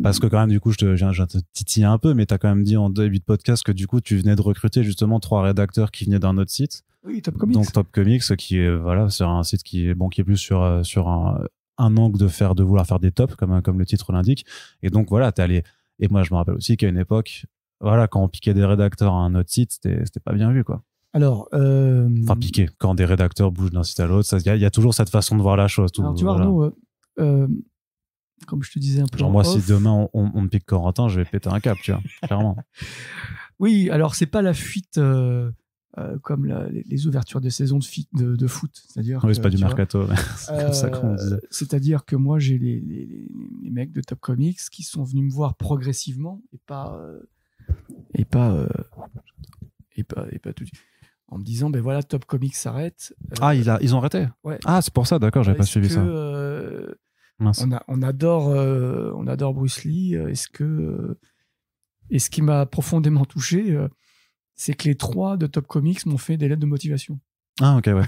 Parce que quand même, du coup, je te titille un peu, mais tu as quand même dit en début de podcast que du coup, tu venais de recruter justement 3 rédacteurs qui venaient d'un autre site.
Oui, Top Comics.
Donc Top Comics, qui est sur un site qui est plus sur un angle de vouloir faire des tops, comme le titre l'indique. Et donc voilà, t'es allé. Et moi, je me rappelle aussi qu'à une époque, voilà, quand on piquait des rédacteurs à un autre site, c'était pas bien vu, quoi.
Alors,
enfin, piquer. Quand des rédacteurs bougent d'un site à l'autre, il y a toujours cette façon de voir la chose.
Alors, tu vois, Arnaud, comme je te disais un peu.
Genre, moi, si demain on me pique Corentin, je vais péter un câble, tu vois, clairement.
Oui, alors, c'est pas la fuite comme les ouvertures de saison de foot. C'est-à-dire
oui, c'est pas du mercato. C'est comme ça qu'on disait.
C'est-à-dire que moi, j'ai les mecs de Top Comics qui sont venus me voir progressivement et pas tout de suite. En me disant, ben voilà, Top Comics s'arrête.
Ils ont arrêté.
Ouais.
Ah, c'est pour ça, d'accord, j'avais pas suivi ça.
On adore Bruce Lee. Et ce qui m'a profondément touché, c'est que les 3 de Top Comics m'ont fait des lettres de motivation.
Ah, ok, ouais.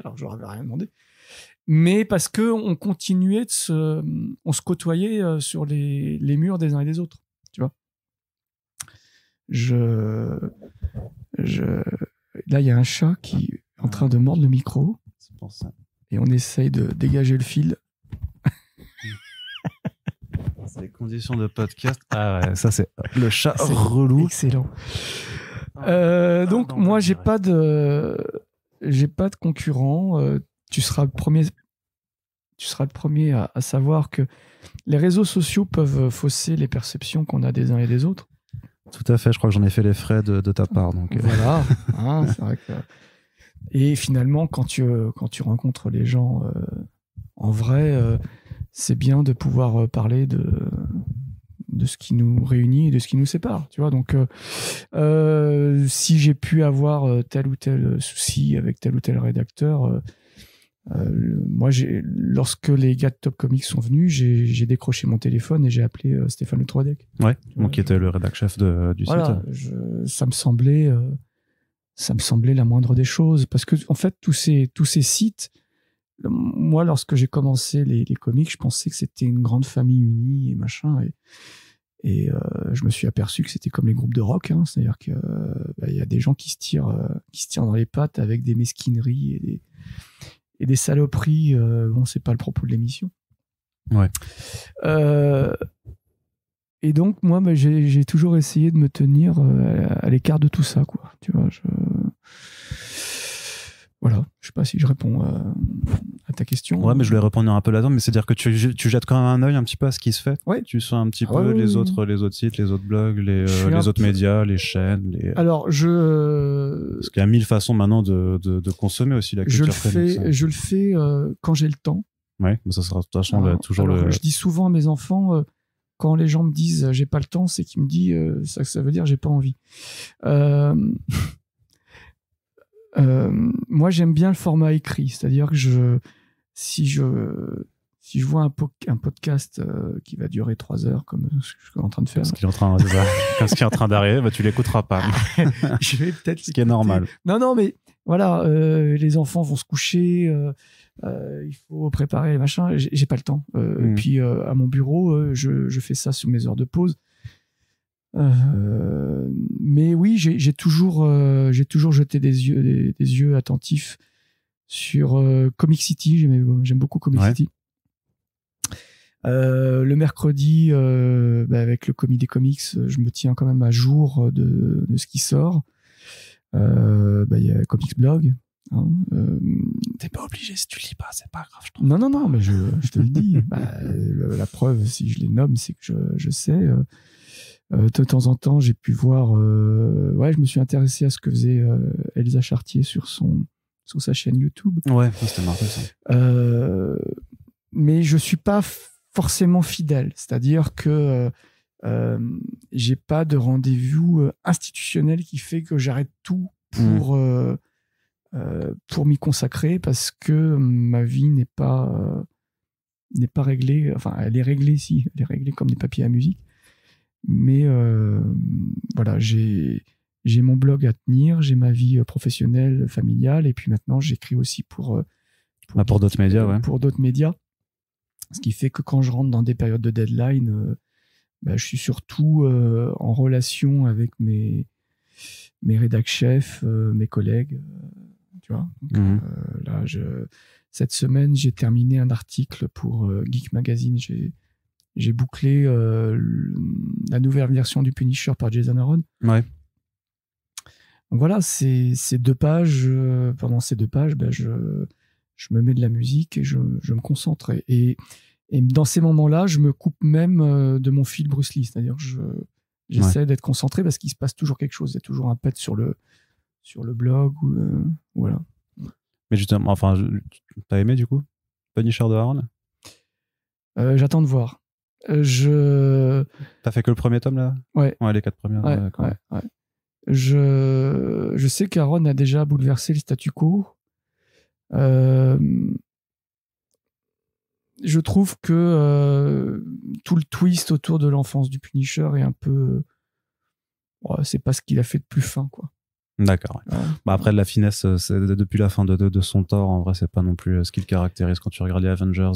Alors, je leur avais rien demandé. Mais parce qu'on continuait on se côtoyait sur les murs des uns et des autres. Là, il y a un chat qui est en train de mordre le micro.
C'est pour ça.
Et on essaye de dégager le fil.
C'est les conditions de podcast. Ah ouais, ça c'est le chat relou.
Excellent. Donc moi, j'ai pas de concurrent. Tu seras le premier à savoir que les réseaux sociaux peuvent fausser les perceptions qu'on a des uns et des autres.
Tout à fait, je crois que j'en ai fait les frais de ta part. Donc,
voilà, c'est vrai que... Et finalement, quand tu rencontres les gens en vrai, c'est bien de pouvoir parler de ce qui nous réunit et de ce qui nous sépare. Tu vois, donc, si j'ai pu avoir tel ou tel souci avec tel ou tel rédacteur, moi, lorsque les gars de Top Comics sont venus, j'ai décroché mon téléphone et j'ai appelé Stéphane Le Troidec.
Ouais, donc qui était le rédac chef du
voilà,
site.
Ça me semblait la moindre des choses, parce que en fait, tous ces sites, moi, lorsque j'ai commencé les comics, je pensais que c'était une grande famille unie et machin, et je me suis aperçu que c'était comme les groupes de rock, hein, c'est-à-dire que il y a des gens qui se tirent dans les pattes avec des mesquineries et des saloperies. Bon, c'est pas le propos de l'émission.
Ouais.
Et donc, moi, j'ai toujours essayé de me tenir à l'écart de tout ça, quoi. Tu vois, voilà. Je sais pas si je réponds à ta question.
Ouais, mais je voulais répondre un peu là-dedans, mais c'est-à-dire que tu jettes quand même un œil un petit peu à ce qui se fait.
Ouais.
Tu sens un petit peu les autres sites, les autres blogs, les autres médias, les chaînes.
Alors,
parce qu'il y a 1000 façons maintenant de consommer aussi la culture.
Je le fais quand j'ai le temps.
Ouais, mais ça sera de toute façon toujours le.
Je dis souvent à mes enfants, quand les gens me disent j'ai pas le temps, c'est qu'ils me disent ça veut dire j'ai pas envie. Moi, j'aime bien le format écrit, c'est-à-dire que si je vois un podcast qui va durer 3 heures, comme ce que je suis en train de faire,
ce qui est en train d'arriver, bah, tu l'écouteras pas.
Je vais peut-être
ce qui est normal.
Non, mais voilà, les enfants vont se coucher, il faut préparer les machins, j'ai pas le temps. Et puis à mon bureau, je fais ça sur mes heures de pause. Mais oui, j'ai toujours jeté des yeux attentifs sur Comic City. J'aime beaucoup Comic City. Le mercredi, avec le Comité Comics, je me tiens quand même à jour de ce qui sort. Il y a Comics Blog. Hein,
t'es pas obligé, si tu lis pas, c'est pas grave.
Non, mais je te le dis. La preuve, si je les nomme, c'est que je sais. De temps en temps, j'ai pu voir. Je me suis intéressé à ce que faisait Elsa Chartier sur sa chaîne YouTube.
Ouais, c'était marrant ça.
Mais je suis pas forcément fidèle, c'est-à-dire que j'ai pas de rendez-vous institutionnel qui fait que j'arrête tout pour m'y consacrer, parce que ma vie n'est pas réglée. Enfin, elle est réglée, si, elle est réglée comme des papiers à musique. Mais voilà, j'ai mon blog à tenir, j'ai ma vie professionnelle, familiale, et puis maintenant j'écris aussi pour
d'autres médias, ouais.
Pour d'autres médias. Ce qui fait que quand je rentre dans des périodes de deadline, je suis surtout en relation avec mes rédac chefs, mes collègues, tu vois. Donc, là, cette semaine, j'ai terminé un article pour Geek Magazine. J'ai bouclé la nouvelle version du Punisher par Jason Aaron.
Ouais.
Donc voilà, ces 2 pages. Pendant ces 2 pages, je me mets de la musique et je me concentre. Et dans ces moments-là, je me coupe même de mon fil Bruce Lee. C'est-à-dire que j'essaie d'être concentré, parce qu'il se passe toujours quelque chose. Il y a toujours un pet sur le blog. Voilà.
Mais justement, enfin, t'as aimé du coup Punisher de Aaron?
J'attends de voir.
T'as fait que le premier tome là?
Ouais.
Ouais, les 4 premières.
Ouais. Je sais qu'Aaron a déjà bouleversé le statu quo. Je trouve que tout le twist autour de l'enfance du Punisher est un peu... c'est pas ce qu'il a fait de plus fin, quoi.
D'accord. Ouais. Après, de la finesse, depuis la fin de son Thor, en vrai, c'est pas non plus ce qui le caractérise. Quand tu regardes les Avengers,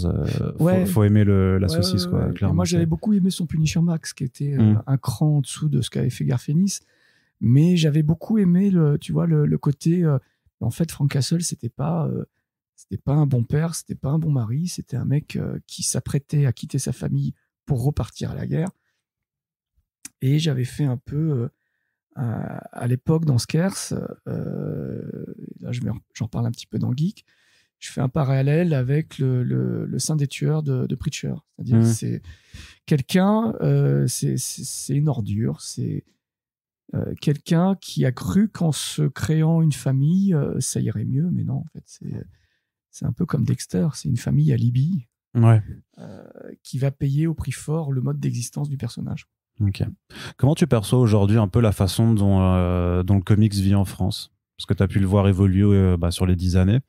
faut aimer la saucisse, quoi, clairement.
Moi, j'avais beaucoup aimé son Punisher Max, qui était un cran en dessous de ce qu'avait fait Garth Ennis. Mais j'avais beaucoup aimé le côté. En fait, Frank Castle, c'était pas un bon père, c'était pas un bon mari, c'était un mec qui s'apprêtait à quitter sa famille pour repartir à la guerre. Et j'avais fait un peu, à l'époque dans Scarce, là j'en parle un petit peu dans Geek, je fais un parallèle avec le Saint des tueurs de Preacher. C'est-à-dire c'est quelqu'un, c'est une ordure, c'est quelqu'un qui a cru qu'en se créant une famille, ça irait mieux, mais non, en fait, c'est un peu comme Dexter, c'est une famille alibi qui va payer au prix fort le mode d'existence du personnage.
Ok. Comment tu perçois aujourd'hui un peu la façon dont le comics vit en France? Parce que tu as pu le voir évoluer sur les 10 années,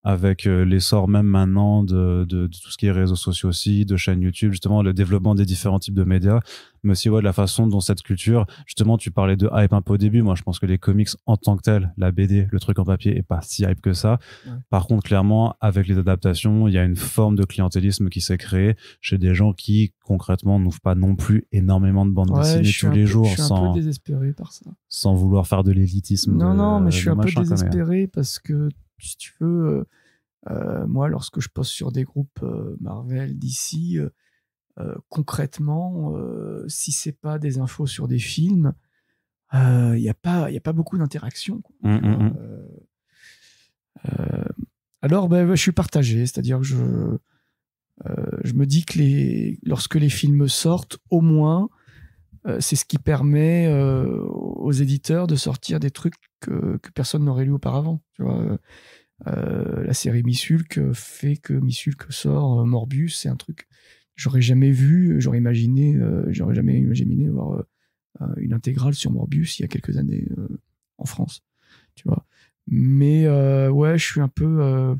avec l'essor même maintenant de tout ce qui est réseaux sociaux aussi, de chaînes YouTube, justement le développement des différents types de médias, mais aussi de la façon dont cette culture, justement tu parlais de hype un peu au début, moi je pense que les comics en tant que tel, la BD, le truc en papier est pas si hype que ça. Par contre clairement avec les adaptations, il y a une forme de clientélisme qui s'est créée chez des gens qui concrètement n'ouvrent pas non plus énormément de bandes dessinées tous les jours,
je suis un peu désespéré par ça.
Sans vouloir faire de l'élitisme.
Non, mais je suis un peu désespéré parce que si tu veux, moi, lorsque je poste sur des groupes Marvel, DC, concrètement, si c'est pas des infos sur des films, il y a pas beaucoup d'interaction. Alors, je suis partagé, c'est-à-dire que je me dis que lorsque les films sortent, au moins, c'est ce qui permet aux éditeurs de sortir des trucs que personne n'aurait lu auparavant. Tu vois, la série Miss-Hulk fait que Miss-Hulk sort Morbius, c'est un truc que j'aurais jamais vu, j'aurais jamais imaginé voir une intégrale sur Morbius il y a quelques années en France. Tu vois. Mais ouais, je suis un peu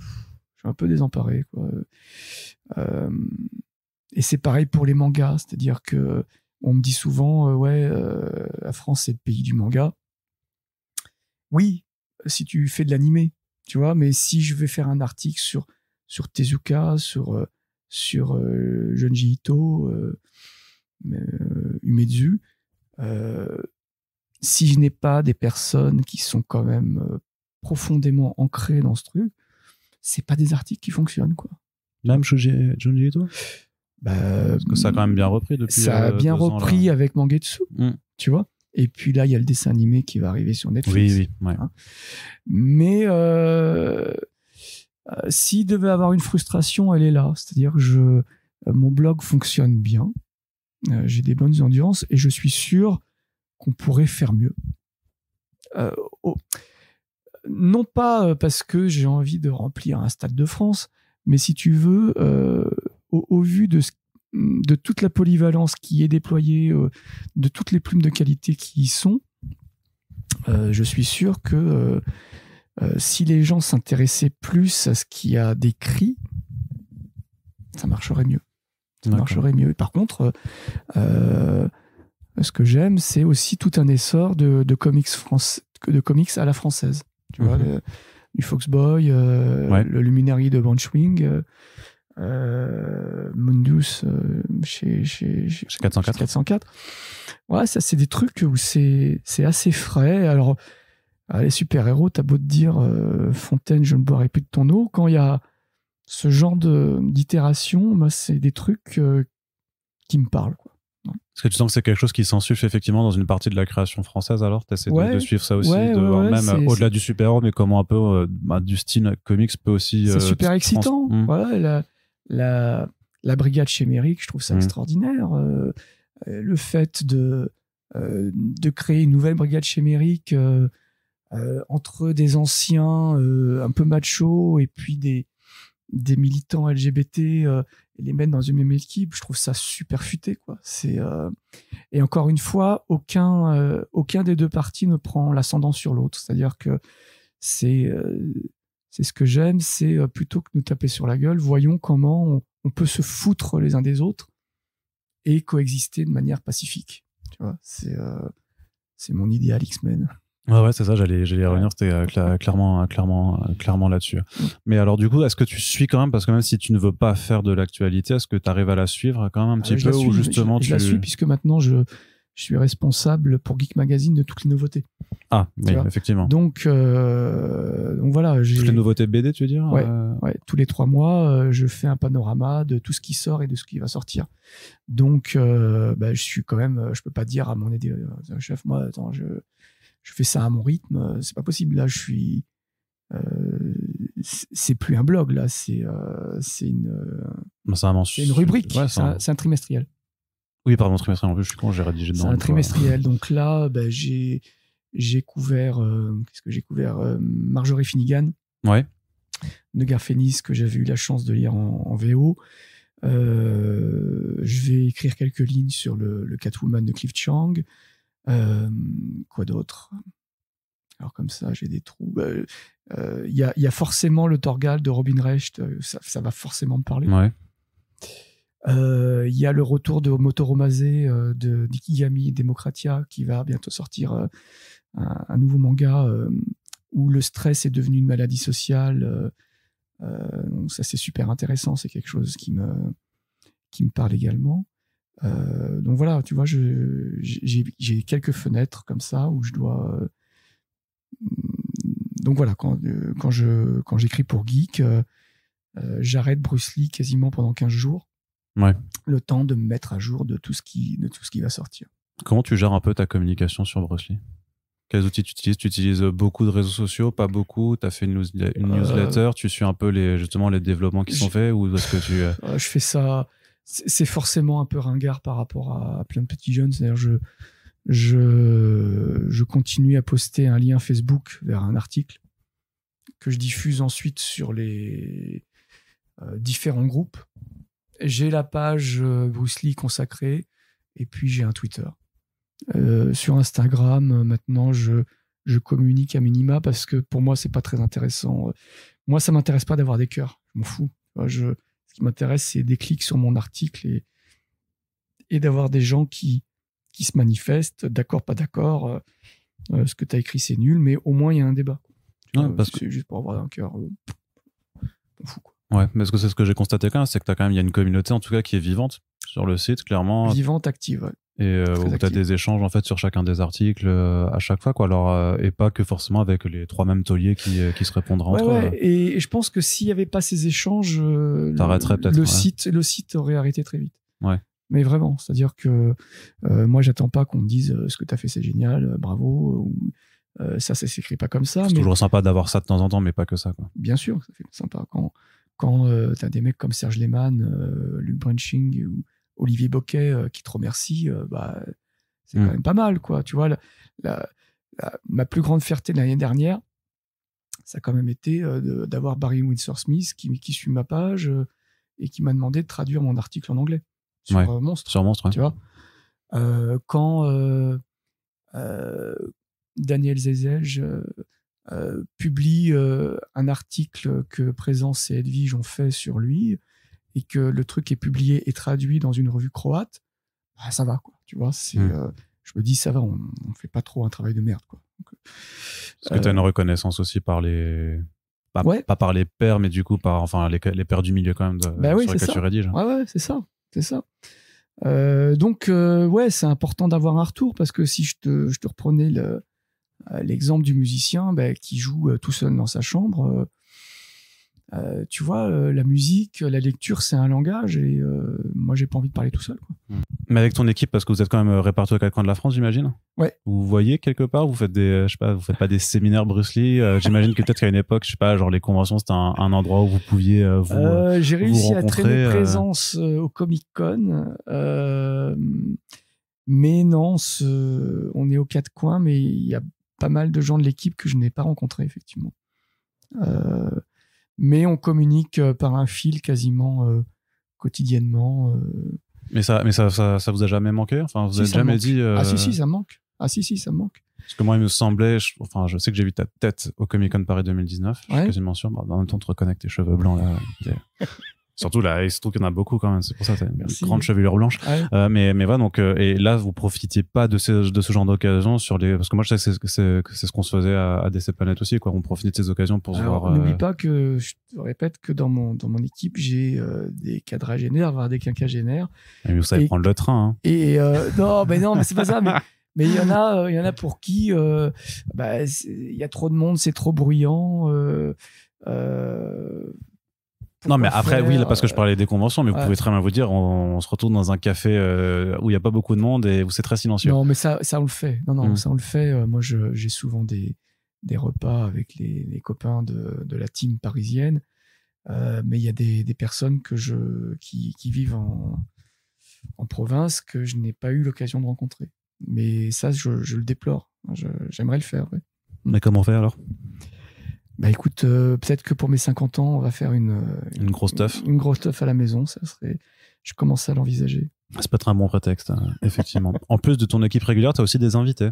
désemparé, quoi. Et c'est pareil pour les mangas, c'est-à-dire que on me dit souvent la France c'est le pays du manga. Oui, si tu fais de l'animé, tu vois, mais si je vais faire un article sur Tezuka, sur Junji Ito, Umezu, si je n'ai pas des personnes qui sont quand même profondément ancrées dans ce truc, c'est pas des articles qui fonctionnent, quoi.
Même Junji Ito? Parce que ça a quand même bien repris depuis.
Ça a bien repris là. Avec Mangetsu, tu vois. Et puis là, il y a le dessin animé qui va arriver sur Netflix.
Oui, ouais.
Hein. Mais s'il devait avoir une frustration, elle est là. C'est-à-dire que mon blog fonctionne bien. J'ai des bonnes audiences et je suis sûr qu'on pourrait faire mieux. Non pas parce que j'ai envie de remplir un Stade de France, mais si tu veux, au vu de toute la polyvalence qui est déployée, de toutes les plumes de qualité qui y sont, je suis sûr que si les gens s'intéressaient plus à ce qu'il y a décrit, ça marcherait mieux. Et par contre, ce que j'aime, c'est aussi tout un essor de comics à la française. Tu vois, du Foxboy, le Luminary de Bunchwing, Mundus chez 404. Ouais, ça c'est des trucs où c'est assez frais. Alors les super-héros, t'as beau te dire Fontaine, je ne boirai plus de ton eau, quand il y a ce genre d'itération, moi c'est des trucs qui me parlent, quoi.
Est-ce que tu sens que c'est quelque chose qui s'ensuit effectivement dans une partie de la création française, alors tu essaies de suivre ça aussi, de voir même au-delà du super-héros, mais comment un peu du style comics peut aussi...
c'est super excitant. Voilà, la brigade chimérique, je trouve ça extraordinaire. Le fait de créer une nouvelle brigade chimérique entre des anciens un peu machos et puis des militants LGBT et les mettre dans une même équipe, je trouve ça super futé, quoi. Et encore une fois, aucun des deux partis ne prend l'ascendant sur l'autre. C'est-à-dire que c'est ce que j'aime, c'est plutôt que nous taper sur la gueule, voyons comment on peut se foutre les uns des autres et coexister de manière pacifique. Tu vois, c'est mon idéal X-Men.
Ouais, c'est ça, j'allais y revenir, c'était clairement là-dessus. Mais alors du coup, est-ce que tu suis quand même, parce que même si tu ne veux pas faire de l'actualité, est-ce que tu arrives à la suivre quand même un petit peu, ou justement
je la suis, puisque maintenant je suis responsable pour Geek Magazine de toutes les nouveautés.
Ah, oui, effectivement.
Donc voilà.
Toutes les nouveautés BD, tu veux dire?
Ouais, tous les 3 mois, je fais un panorama de tout ce qui sort et de ce qui va sortir. Donc, je suis quand même, je peux pas dire à mon chef, moi, attends, je fais ça à mon rythme, c'est pas possible. Là, je suis, c'est plus un blog, là, c'est une rubrique,
ouais,
c'est un trimestriel.
Oui, pardon, trimestriel en plus, je suis con, j'ai rédigé dedans.
C'est un trimestriel, donc là, j'ai couvert, qu'est-ce que j'ai couvert, Marjorie Finnegan.
Ouais.
De Garfénis, que j'avais eu la chance de lire en VO. Je vais écrire quelques lignes sur le Catwoman de Cliff Chiang. Quoi d'autre? Alors comme ça, j'ai des trous. Il y a forcément le Torgal de Robin Recht, ça va forcément me parler.
Ouais.
Il y a le retour de Motoromase de Nikigami Democratia qui va bientôt sortir un nouveau manga où le stress est devenu une maladie sociale. Donc ça, c'est super intéressant. C'est quelque chose qui me parle également. Donc voilà, tu vois, j'ai quelques fenêtres comme ça où je dois... Donc voilà, quand j'écris pour Geek, j'arrête Bruce Lee quasiment pendant 15 jours.
Ouais.
Le temps de me mettre à jour de tout ce qui va sortir.
Comment tu gères un peu ta communication sur Bruce Lee? Quels outils tu utilises? Tu utilises beaucoup de réseaux sociaux, pas beaucoup? Tu as fait une newsletter? Tu suis un peu les développements qui sont faits? Ou est-ce que tu...
Je fais ça... C'est forcément un peu ringard par rapport à plein de petits jeunes. C'est-à-dire je continue à poster un lien Facebook vers un article que je diffuse ensuite sur les différents groupes. J'ai la page Bruce Lee consacrée et puis j'ai un Twitter. Sur Instagram, maintenant, je communique à minima parce que pour moi, c'est pas très intéressant. Moi, ça m'intéresse pas d'avoir des cœurs. Je m'en fous. Ce qui m'intéresse, c'est des clics sur mon article et d'avoir des gens qui se manifestent, d'accord, pas d'accord. Ce que tu as écrit, c'est nul, mais au moins, il y a un débat. C'est juste pour avoir un cœur. On fout, quoi.
Ouais, parce que c'est ce que j'ai constaté quand même, c'est que il y a une communauté en tout cas qui est vivante sur le site, clairement.
Vivante, active, ouais.
Et où tu as des échanges en fait sur chacun des articles à chaque fois, quoi. Alors, et pas que forcément avec les 3 mêmes tauliers qui se répondraient entre eux.
Et je pense que s'il n'y avait pas ces échanges,
t'arrêterais peut-être.
Le site aurait arrêté très vite.
Ouais.
Mais vraiment, c'est-à-dire que moi, j'attends pas qu'on me dise ce que tu as fait, c'est génial, bravo. Ou, ça s'écrit pas comme ça.
C'est toujours sympa d'avoir ça de temps en temps, mais pas que ça, quoi.
Bien sûr, ça fait sympa. Quand tu as des mecs comme Serge Lehmann, Luc Branching ou Olivier Boquet qui te remercie, c'est quand même pas mal, quoi. Tu vois, ma plus grande fierté de l'année dernière, ça a quand même été d'avoir Barry Windsor Smith qui suit ma page et qui m'a demandé de traduire mon article en anglais sur Monstre.
Sur Monstre, ouais.
Tu vois, quand Daniel Zezelj publie un article que Présence et Edwige ont fait sur lui et que le truc est publié et traduit dans une revue croate, ça va, quoi. Tu vois, je me dis, ça va, on fait pas trop un travail de merde, quoi. Donc,
parce que tu as une reconnaissance aussi par les... Pas par les pairs, mais du coup par les pairs du milieu quand même sur lesquels tu rédiges.
Ouais, c'est ça. Donc, c'est important d'avoir un retour parce que si je te reprenais l'exemple du musicien qui joue tout seul dans sa chambre, tu vois, la musique, la lecture, c'est un langage et moi, j'ai pas envie de parler tout seul, quoi.
Mais avec ton équipe, parce que vous êtes quand même répartis aux 4 coins de la France, j'imagine.
Ouais.
Vous voyez quelque part, vous faites vous faites pas des séminaires Bruce Lee. J'imagine que peut-être qu'à une époque, je sais pas, genre les conventions, c'était un endroit où vous pouviez
j'ai réussi à traîner présence au Comic Con, mais non, on est aux 4 coins, mais il y a pas mal de gens de l'équipe que je n'ai pas rencontrés, effectivement. Mais on communique par un fil quasiment quotidiennement.
Mais ça vous a jamais manqué? Enfin, vous avez jamais dit...
Ah si, ça me manque. Ça me manque.
Parce que moi, il me semblait... je sais que j'ai vu ta tête au Comic-Con Paris 2019. Je suis quasiment sûr. En même temps, tu reconnais avec tes cheveux blancs, là. Surtout là, il se trouve qu'il y en a beaucoup quand même. C'est pour ça, t'as une
Merci.
grande chevelure blanche.
Ouais.
Mais voilà, donc, et là, vous profitiez pas de ce genre d'occasion parce que moi, je sais que c'est ce qu'on se faisait à DC Planet aussi, quoi. On profitait de ces occasions pour se
Alors,
voir.
n'oublie pas que, je te répète que dans mon équipe, j'ai des quadragénaires, voire des quinquagénaires.
Et vous savez prendre le train, hein.
Et non, mais c'est pas ça. Mais il y en a pour qui il y a trop de monde, c'est trop bruyant.
Non, mais après, oui, là, parce que je
euh,
parlais des conventions, mais vous pouvez très bien vous dire, on se retrouve dans un café où il n'y a pas beaucoup de monde et où c'est très silencieux.
Non, mais ça on le fait. Non, ça on le fait. Moi, j'ai souvent des repas avec les copains de la team parisienne. Mais il y a des personnes qui vivent en province que je n'ai pas eu l'occasion de rencontrer. Mais ça, je le déplore. J'aimerais le faire, ouais.
Mais comment faire alors?
Bah écoute, peut-être que pour mes 50 ans, on va faire une
grosse teuf.
Une grosse teuf à la maison, ça serait. Je commence à l'envisager.
C'est peut-être un bon prétexte, effectivement. En plus de ton équipe régulière, tu as aussi des invités.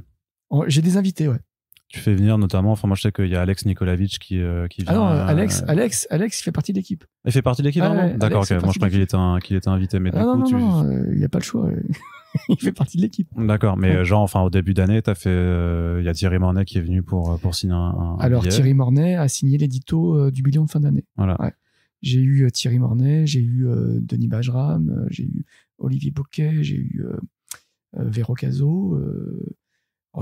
J'ai des invités, ouais.
Tu fais venir notamment, moi je sais qu'il y a Alex Nikolaevich qui vient.
Ah non, Alex, il fait partie de l'équipe.
Il fait partie de l'équipe, vraiment?
Ouais,
d'accord,
Alex,
ok. Moi je crois qu'il était invité, mais du coup,
il n'y a pas le choix. Il fait partie de l'équipe.
D'accord, mais au début d'année, t'as fait, il y a Thierry Mornay qui est venu pour signer un
Alors,
billet.
Thierry Mornay a signé l'édito du bilan de fin d'année.
Voilà.
Ouais. J'ai eu Thierry Mornay, j'ai eu Denis Bajram, j'ai eu Olivier Boquet, j'ai eu Véro Cazot.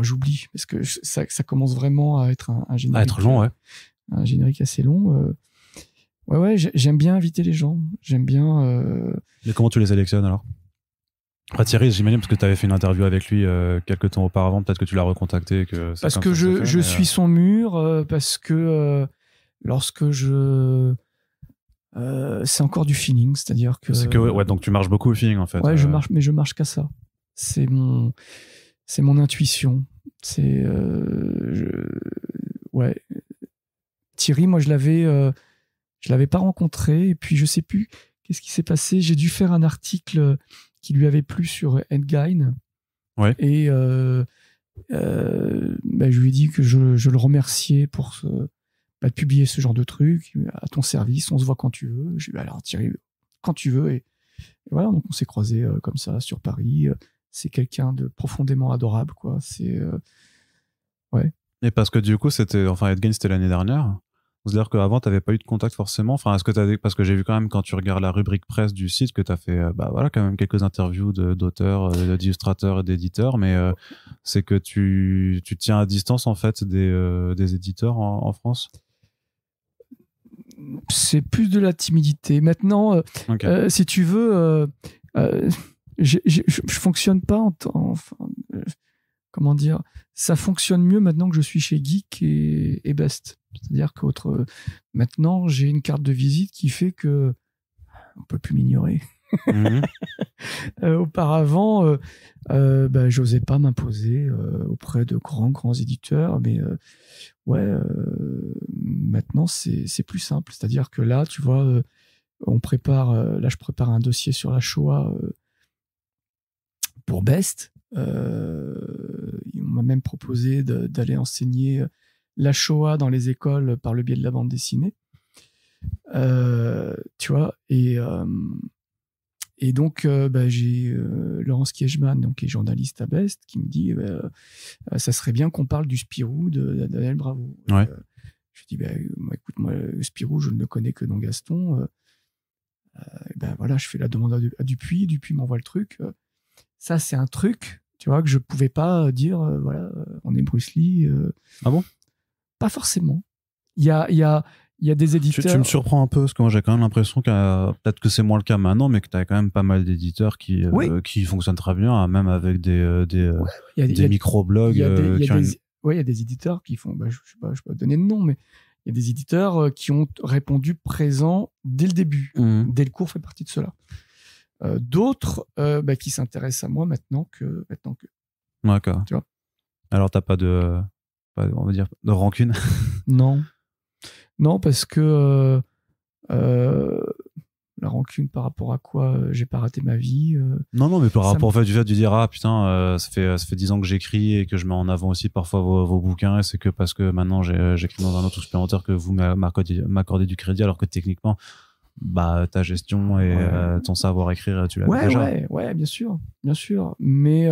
J'oublie, parce que ça commence vraiment à être un générique.
À être long, ouais.
Un générique assez long. Ouais, j'aime bien inviter les gens. J'aime bien.
Mais comment tu les sélectionnes alors? Thierry, j'imagine, parce que tu avais fait une interview avec lui quelques temps auparavant, peut-être que tu l'as recontacté.
Parce que je suis son mur, parce que lorsque c'est encore du feeling, c'est-à-dire que.
Ouais, donc tu marches beaucoup au feeling en fait.
Ouais, je marche qu'à ça. C'est mon intuition. Ouais. Thierry, moi, je l'avais pas rencontré, et puis je sais plus qu'est-ce qui s'est passé. J'ai dû faire un article qui lui avait plu sur Endgame.
Ouais.
Et je lui ai dit que je le remerciais pour de publier ce genre de truc. À ton service, on se voit quand tu veux. Je lui ai dit, alors Thierry, quand tu veux. Et voilà, donc on s'est croisés comme ça sur Paris. C'est quelqu'un de profondément adorable, quoi. Ouais.
Et parce que du coup, Endgame, c'était l'année dernière. C'est-à-dire qu'avant, tu n'avais pas eu de contact forcément. Est-ce que parce que j'ai vu quand même, quand tu regardes la rubrique presse du site, que tu as fait quand même quelques interviews d'auteurs, d'illustrateurs et d'éditeurs, mais c'est que tu tiens à distance en fait des éditeurs en France?
C'est plus de la timidité. Maintenant, okay. Si tu veux, je fonctionne pas comment dire, ça fonctionne mieux maintenant que je suis chez Geek et Best. C'est-à-dire maintenant, j'ai une carte de visite qui fait que on peut plus m'ignorer. Auparavant, j'osais pas m'imposer auprès de grands éditeurs, mais maintenant c'est plus simple. C'est-à-dire que là, tu vois, je prépare un dossier sur la Shoah pour Best. On m'a même proposé d'aller enseigner la Shoah dans les écoles par le biais de la bande dessinée. Tu vois, et donc j'ai Laurence Kiechman, donc, qui est journaliste à Best, qui me dit ça serait bien qu'on parle du Spirou de Daniel Bravo.
Ouais.
Je dis écoute, moi Spirou, je ne le connais que dans Gaston. Voilà, je fais la demande à Dupuis m'envoie le truc. Ça, c'est un truc, tu vois, que je pouvais pas dire, voilà, on est Bruce Lee.
Ah bon?
Pas forcément. Il y a des éditeurs.
Tu me surprends un peu, parce que moi j'ai quand même l'impression peut-être que c'est moins le cas maintenant, mais que tu as quand même pas mal d'éditeurs qui fonctionnent très bien, même avec des microblogs.
Il y a des éditeurs qui font, je sais pas donner de nom, mais il y a des éditeurs qui ont répondu présent dès le début. Delcourt fait partie de cela. D'autres qui s'intéressent à moi maintenant que.
D'accord.
Tu vois.
Alors t'as pas de rancune?
Non, parce que la rancune par rapport à quoi j'ai pas raté ma vie.
Non, mais par rapport au fait de dire putain, ça fait 10 ans que j'écris et que je mets en avant aussi parfois vos bouquins, et c'est que parce que maintenant j'écris dans un autre supplémentaire que vous m'accordez du crédit, alors que techniquement ta gestion et ton savoir écrire, tu l'as déjà.
Ouais, bien sûr. Mais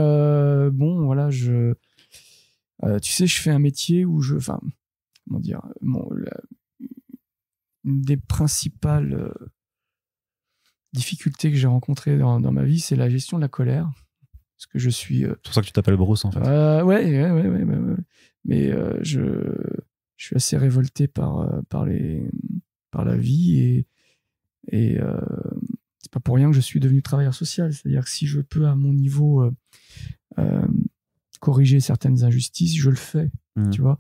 bon, voilà, tu sais, je fais un métier où comment dire, une des principales difficultés que j'ai rencontrées dans ma vie, c'est la gestion de la colère. Parce que je suis.
C'est pour ça que tu t'appelles Bruce, en fait.
Ouais. Mais je suis assez révolté par la vie et c'est pas pour rien que je suis devenu travailleur social. C'est-à-dire que si je peux, à mon niveau, corriger certaines injustices, je le fais, tu vois.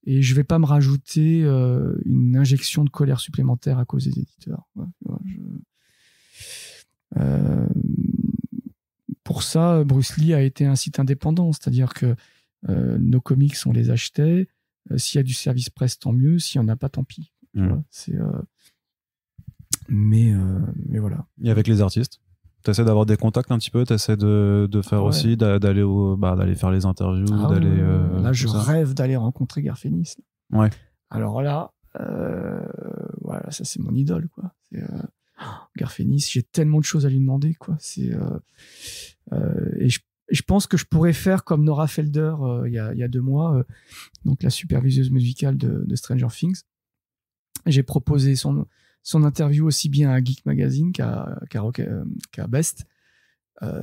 Et je vais pas me rajouter une injection de colère supplémentaire à cause des éditeurs. Pour ça, Bruce Lee a été un site indépendant, c'est-à-dire que nos comics, on les achetait. S'il y a du service presse, tant mieux. S'il n'y en a pas, tant pis. Tu vois, mais voilà.
Et avec les artistes, tu essaies d'avoir des contacts un petit peu, tu essaies de faire aussi, d'aller faire les interviews,
là, je rêve d'aller rencontrer Garfénis.
Ouais.
Alors là, voilà, ça c'est mon idole, quoi. Garfénis, j'ai tellement de choses à lui demander, quoi. Et je pense que je pourrais faire comme Nora Felder il y a 2 mois, donc la superviseuse musicale de Stranger Things. J'ai proposé son interview aussi bien à Geek Magazine qu'à Best.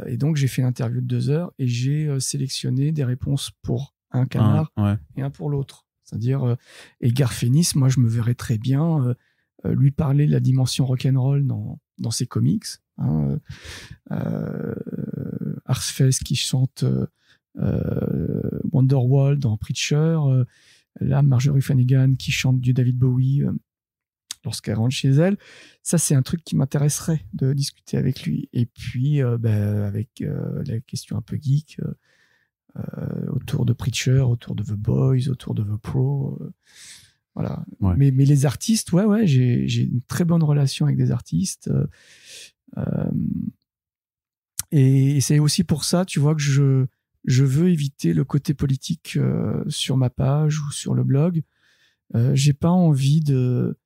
Et donc, j'ai fait une interview de 2 heures et j'ai sélectionné des réponses pour un canard et un pour l'autre. C'est-à-dire, et Garfénis, moi, je me verrais très bien lui parler de la dimension rock'n'roll dans ses comics. Arseface qui chante Wonderwall dans Preacher. Là, Marjorie Finnegan qui chante du David Bowie lorsqu'elle rentre chez elle. Ça, c'est un truc qui m'intéresserait de discuter avec lui. Et puis, avec la question un peu geek autour de Preacher, autour de The Boys, autour de The Pro. Voilà.
Ouais.
Mais les artistes, j'ai une très bonne relation avec des artistes. Et c'est aussi pour ça, tu vois, que je veux éviter le côté politique sur ma page ou sur le blog. J'ai pas envie de...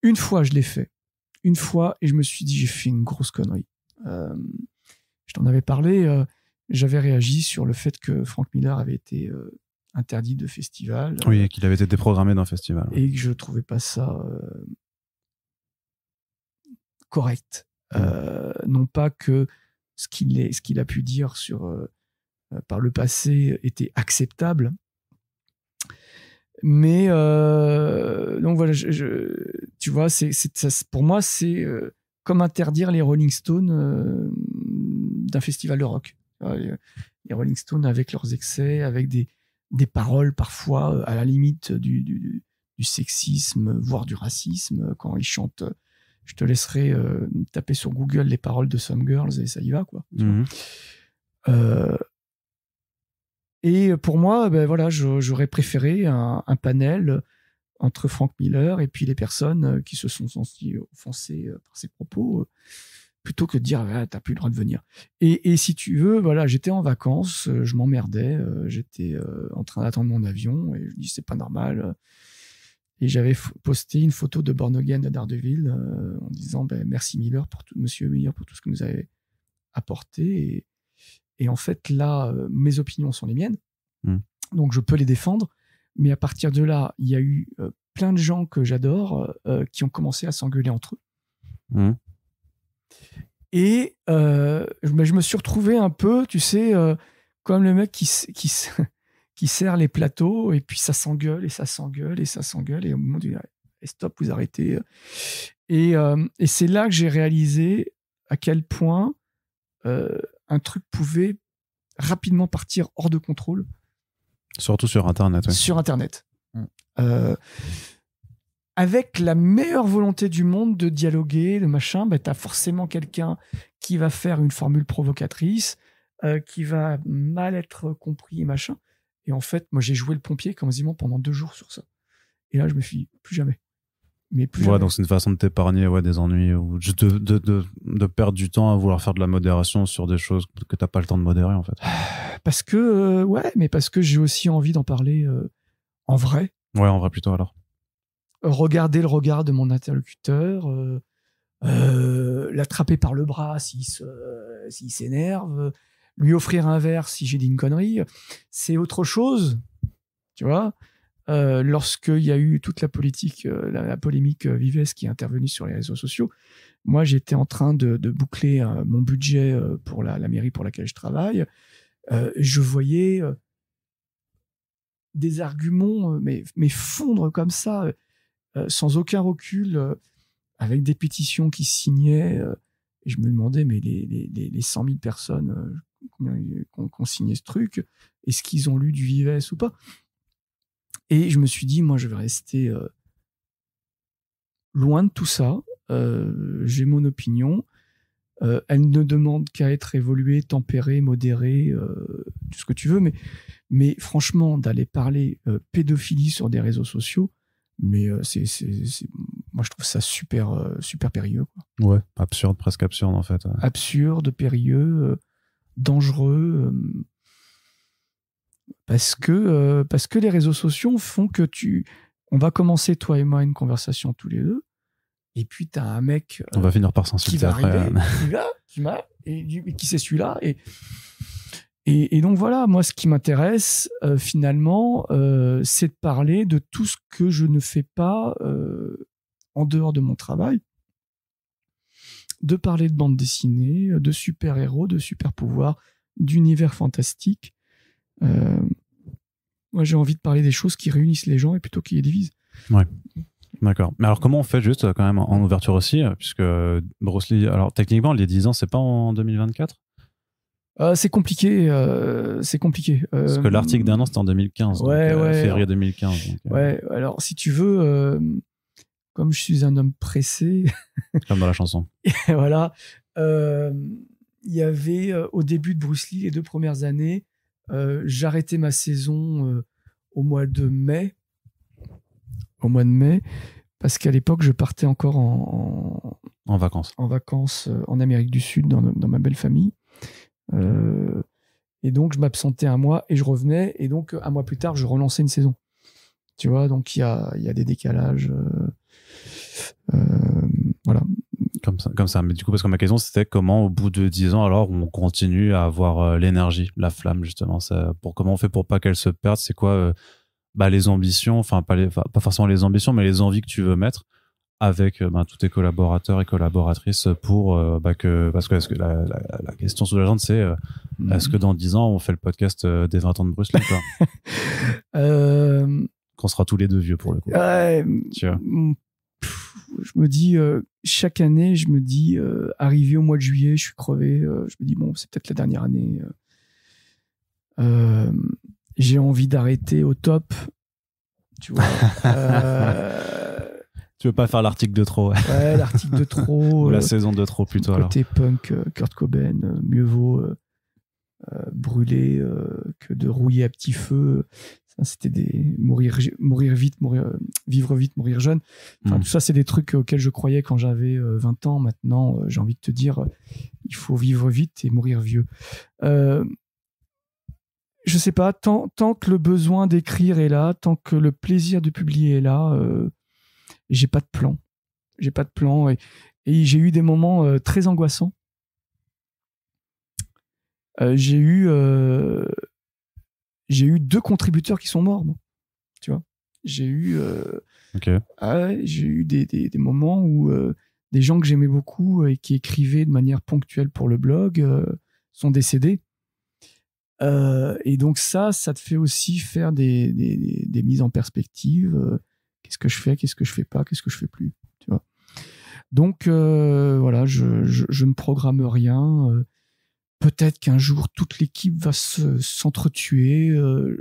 Une fois, je l'ai fait. Une fois, et je me suis dit, j'ai fait une grosse connerie. Je t'en avais parlé. J'avais réagi sur le fait que Frank Miller avait été interdit de festival.
Oui, et qu'il avait été déprogrammé d'un festival.
Et que je trouvais pas ça correct. Non pas que ce qu'il a pu dire par le passé était acceptable. Mais donc voilà, tu vois, pour moi, c'est comme interdire les Rolling Stones d'un festival de rock. Les Rolling Stones avec leurs excès, avec des paroles parfois à la limite du sexisme, voire du racisme, quand ils chantent. Je te laisserai taper sur Google les paroles de Some Girls et ça y va, quoi. Et pour moi, voilà, j'aurais préféré un panel entre Frank Miller et puis les personnes qui se sont senties offensées par ses propos, plutôt que de dire t'as plus le droit de venir. Et si tu veux, voilà, j'étais en vacances, je m'emmerdais, j'étais en train d'attendre mon avion et je dis c'est pas normal. Et j'avais posté une photo de Born Again de Daredevil en disant merci Miller Monsieur Miller pour tout ce que vous avez apporté. Et en fait, là, mes opinions sont les miennes. Donc, je peux les défendre. Mais à partir de là, il y a eu plein de gens que j'adore qui ont commencé à s'engueuler entre eux. Et je me suis retrouvé un peu, tu sais, comme le mec qui sert les plateaux et puis ça s'engueule et ça s'engueule et ça s'engueule. Et au moment du stop, vous arrêtez. Et c'est là que j'ai réalisé à quel point un truc pouvait rapidement partir hors de contrôle.
Surtout sur Internet. Ouais.
Sur Internet. Avec la meilleure volonté du monde de dialoguer, de machin, t'as forcément quelqu'un qui va faire une formule provocatrice, qui va mal être compris et machin. Et en fait, moi, j'ai joué le pompier quasiment pendant 2 jours sur ça. Et là, je me suis dit, plus jamais. Mais plus jamais.
Donc c'est une façon de t'épargner des ennuis ou juste de perdre du temps à vouloir faire de la modération sur des choses que t'as pas le temps de modérer en fait.
Parce que mais parce que j'ai aussi envie d'en parler en vrai.
Ouais, en vrai plutôt alors.
regarder le regard de mon interlocuteur, l'attraper par le bras s'il s'énerve, lui offrir un verre si j'ai dit une connerie. C'est autre chose, tu vois. Lorsqu'il y a eu toute la politique, la polémique Vives qui est intervenue sur les réseaux sociaux, moi j'étais en train de boucler mon budget pour la mairie pour laquelle je travaille. Je voyais des arguments mais fondre comme ça, sans aucun recul, avec des pétitions qui signaient. Et je me demandais, mais les 100 000 personnes qui ont signé ce truc, est-ce qu'ils ont lu du Vives ou pas? Et je me suis dit, moi, je vais rester loin de tout ça. J'ai mon opinion. Elle ne demande qu'à être évoluée, tempérée, modérée, tout ce que tu veux. Mais franchement, d'aller parler pédophilie sur des réseaux sociaux, mais moi, je trouve ça super, super périlleux, quoi.
Ouais, absurde, presque absurde, en fait.
Absurde, périlleux, dangereux. Parce que les réseaux sociaux font que on va commencer, toi et moi, une conversation tous les deux, et puis t'as un mec
on va finir par
qui
s'insulter
va
après.
arriver, qui c'est celui-là, et donc voilà, moi ce qui m'intéresse finalement, c'est de parler de tout ce que je ne fais pas en dehors de mon travail, de parler de bande dessinée, de super-héros, de super-pouvoirs, d'univers fantastique. Moi, j'ai envie de parler des choses qui réunissent les gens et plutôt qui les divisent.
Ouais, d'accord. Mais alors, comment on fait juste quand même en ouverture aussi, puisque Bruce Lee, alors techniquement, les 10 ans, c'est pas en 2024 ?
C'est compliqué. C'est compliqué.
Parce que l'article d'un an, c'était en 2015,
ouais,
donc,
ouais,
février 2015. Donc,
ouais, alors si tu veux, comme je suis un homme pressé,
comme dans la chanson.
voilà, il y avait au début de Bruce Lee, les 2 premières années, j'arrêtais ma saison au mois de mai. Parce qu'à l'époque, je partais encore
en vacances.
En Amérique du Sud, dans ma belle famille. Et donc, je m'absentais un mois et je revenais. Et donc, un mois plus tard, je relançais une saison. Tu vois, donc il y a des décalages. Voilà.
Comme ça. Mais du coup, parce que ma question, c'était comment, au bout de 10 ans, alors, on continue à avoir l'énergie, la flamme, justement. Comment on fait pour pas qu'elle se perde? C'est quoi les ambitions, enfin, pas forcément les ambitions, mais les envies que tu veux mettre avec tous tes collaborateurs et collaboratrices pour parce que la question sous-jacente, c'est est-ce que dans 10 ans, on fait le podcast des 20 ans de Bruce Lee, quoi? Qu'on sera tous les deux vieux, pour le coup. Tu vois.
Je me dis, chaque année, arrivé au mois de juillet, je suis crevé. Je me dis, bon, c'est peut-être la dernière année. J'ai envie d'arrêter au top. Tu vois.
Tu veux pas faire l'article de trop?
Ouais, l'article de trop.
Ou la saison de trop, plutôt.
Côté punk, Kurt Cobain, mieux vaut brûler que de rouiller à petit feu. Ça, c'était mourir vite, vivre vite, mourir jeune. Enfin, tout ça, c'est des trucs auxquels je croyais quand j'avais 20 ans. Maintenant, j'ai envie de te dire, il faut vivre vite et mourir vieux. Je sais pas, tant que le besoin d'écrire est là, tant que le plaisir de publier est là, j'ai pas de plan. Et j'ai eu des moments très angoissants. J'ai eu 2 contributeurs qui sont morts, moi. Tu vois, j'ai eu des moments où des gens que j'aimais beaucoup et qui écrivaient de manière ponctuelle pour le blog sont décédés. Et donc ça te fait aussi faire des mises en perspective. Qu'est-ce que je fais, qu'est-ce que je fais pas, qu'est-ce que je fais plus, tu vois. Donc voilà, je ne programme rien. Peut-être qu'un jour toute l'équipe va s'entretuer.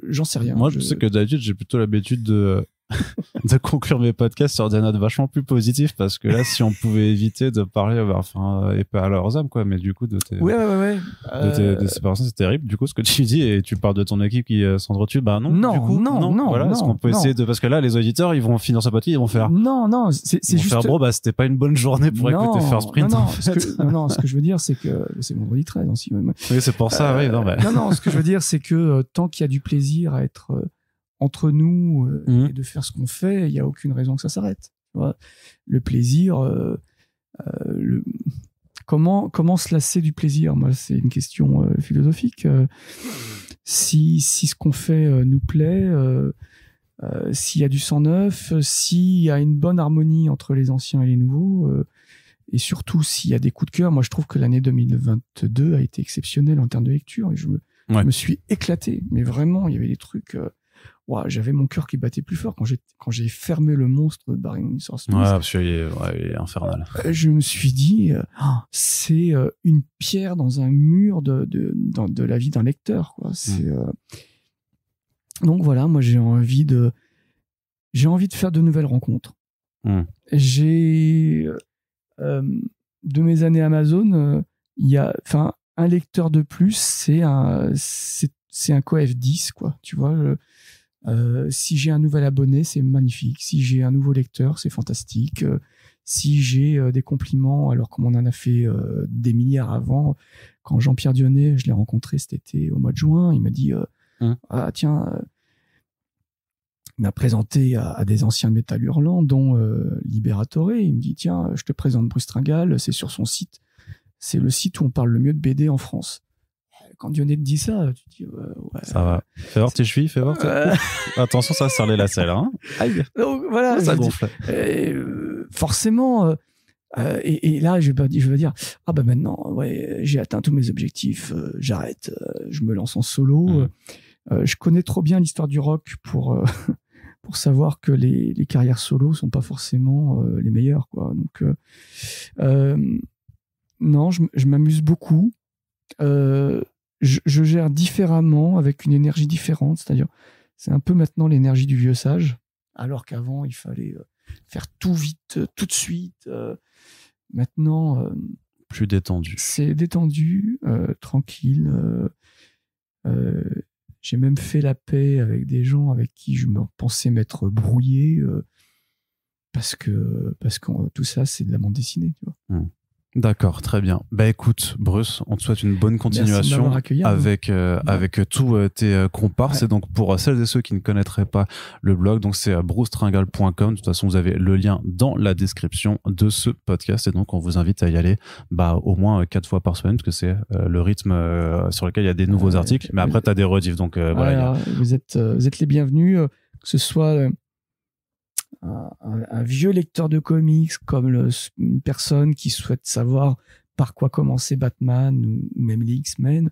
J'en sais rien.
Moi, je sais que d'habitude, j'ai plutôt l'habitude de conclure mes podcasts sur des notes vachement plus positives, parce que là, si on pouvait éviter de parler, et pas à leurs âmes, quoi, mais du coup, de ces personnes, c'est terrible. Du coup, ce que tu dis, et tu parles de ton équipe qui s'entretue, non. Voilà, est-ce qu'on peut essayer parce que là, les auditeurs, ils vont finir ce podcast, ils vont faire.
Non, c'est juste.
Faire, c'était pas une bonne journée pour écouter First Print.
Ce que je veux dire, c'est que c'est vendredi 13 aussi.
Oui, c'est pour ça, oui,
non, ce que je veux dire, c'est que tant qu'il y a du plaisir à être entre nous et de faire ce qu'on fait, il n'y a aucune raison que ça s'arrête. Tu vois, le plaisir, comment se lasser du plaisir? Moi, c'est une question philosophique. Si ce qu'on fait nous plaît, s'il y a du sang neuf, s'il y a une bonne harmonie entre les anciens et les nouveaux, et surtout s'il y a des coups de cœur. Moi, je trouve que l'année 2022 a été exceptionnelle en termes de lecture, et je me suis éclaté. Mais vraiment, il y avait des trucs... j'avais mon cœur qui battait plus fort quand j'ai fermé le monstre de Barry Windsor Smith.
Parce qu'il est infernal.
Je me suis dit, c'est une pierre dans un mur de la vie d'un lecteur, quoi. Donc voilà, moi j'ai envie de faire de nouvelles rencontres. J'ai de mes années Amazon, il y a un lecteur de plus, c'est un coef 10, quoi. Tu vois. Si j'ai un nouvel abonné, c'est magnifique. Si j'ai un nouveau lecteur, c'est fantastique. Si j'ai des compliments, alors comme on en a fait des milliards avant, quand Jean-Pierre Dionnet, je l'ai rencontré cet été au mois de juin, il m'a dit tiens, il m'a présenté à des anciens de métal hurlant, dont Libératore. Il me dit tiens, je te présente Bruce Tringal, c'est sur son site. C'est le site où on parle le mieux de BD en France. Quand Dionnet te dit ça, tu te dis
ça va. Fais voir tes chevilles, fais voir. Attention, ça serre les lacets là. Aïe.
Donc voilà,
ça gonfle.
Forcément. Et là, je vais dire maintenant, j'ai atteint tous mes objectifs. J'arrête. Je me lance en solo. Je connais trop bien l'histoire du rock pour savoir que les carrières solo sont pas forcément les meilleures, quoi. Donc non, je m'amuse beaucoup. Je gère différemment, avec une énergie différente, c'est-à-dire c'est un peu maintenant l'énergie du vieux sage, alors qu'avant il fallait faire tout vite, tout de suite. Maintenant,
plus détendu.
C'est détendu, tranquille. J'ai même fait la paix avec des gens avec qui je me pensais m'être brouillé, parce que tout ça c'est de la bande dessinée, tu vois.
D'accord, très bien. Écoute, Bruce, on te souhaite une bonne continuation avec tous tes comparses. Et donc, pour celles et ceux qui ne connaîtraient pas le blog, donc c'est brucetringal.com. De toute façon, vous avez le lien dans la description de ce podcast. Et donc, on vous invite à y aller au moins 4 fois par semaine, parce que c'est le rythme sur lequel il y a des nouveaux articles. Mais après, tu as des rediffs. Donc, voilà.
Vous êtes les bienvenus, que ce soit... un vieux lecteur de comics comme une personne qui souhaite savoir par quoi commencer Batman ou même les X-Men,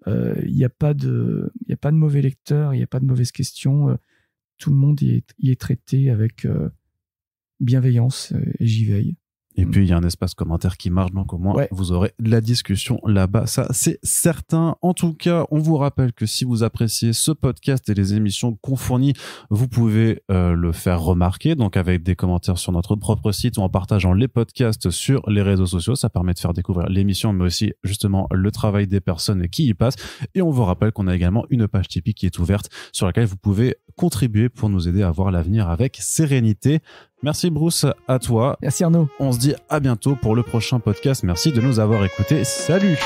il n'y a pas de mauvais lecteur, il n'y a pas de mauvaises questions, tout le monde y est traité avec bienveillance, et j'y veille.
Et puis, il y a un espace commentaire qui marche, donc au moins, vous aurez de la discussion là-bas. Ça, c'est certain. En tout cas, on vous rappelle que si vous appréciez ce podcast et les émissions qu'on fournit, vous pouvez le faire remarquer, donc avec des commentaires sur notre propre site ou en partageant les podcasts sur les réseaux sociaux. Ça permet de faire découvrir l'émission, mais aussi, justement, le travail des personnes qui y passent. Et on vous rappelle qu'on a également une page Tipeee qui est ouverte, sur laquelle vous pouvez contribuer pour nous aider à voir l'avenir avec sérénité. Merci Bruce, à toi.
Merci Arnaud.
On se dit à bientôt pour le prochain podcast. Merci de nous avoir écoutés. Salut!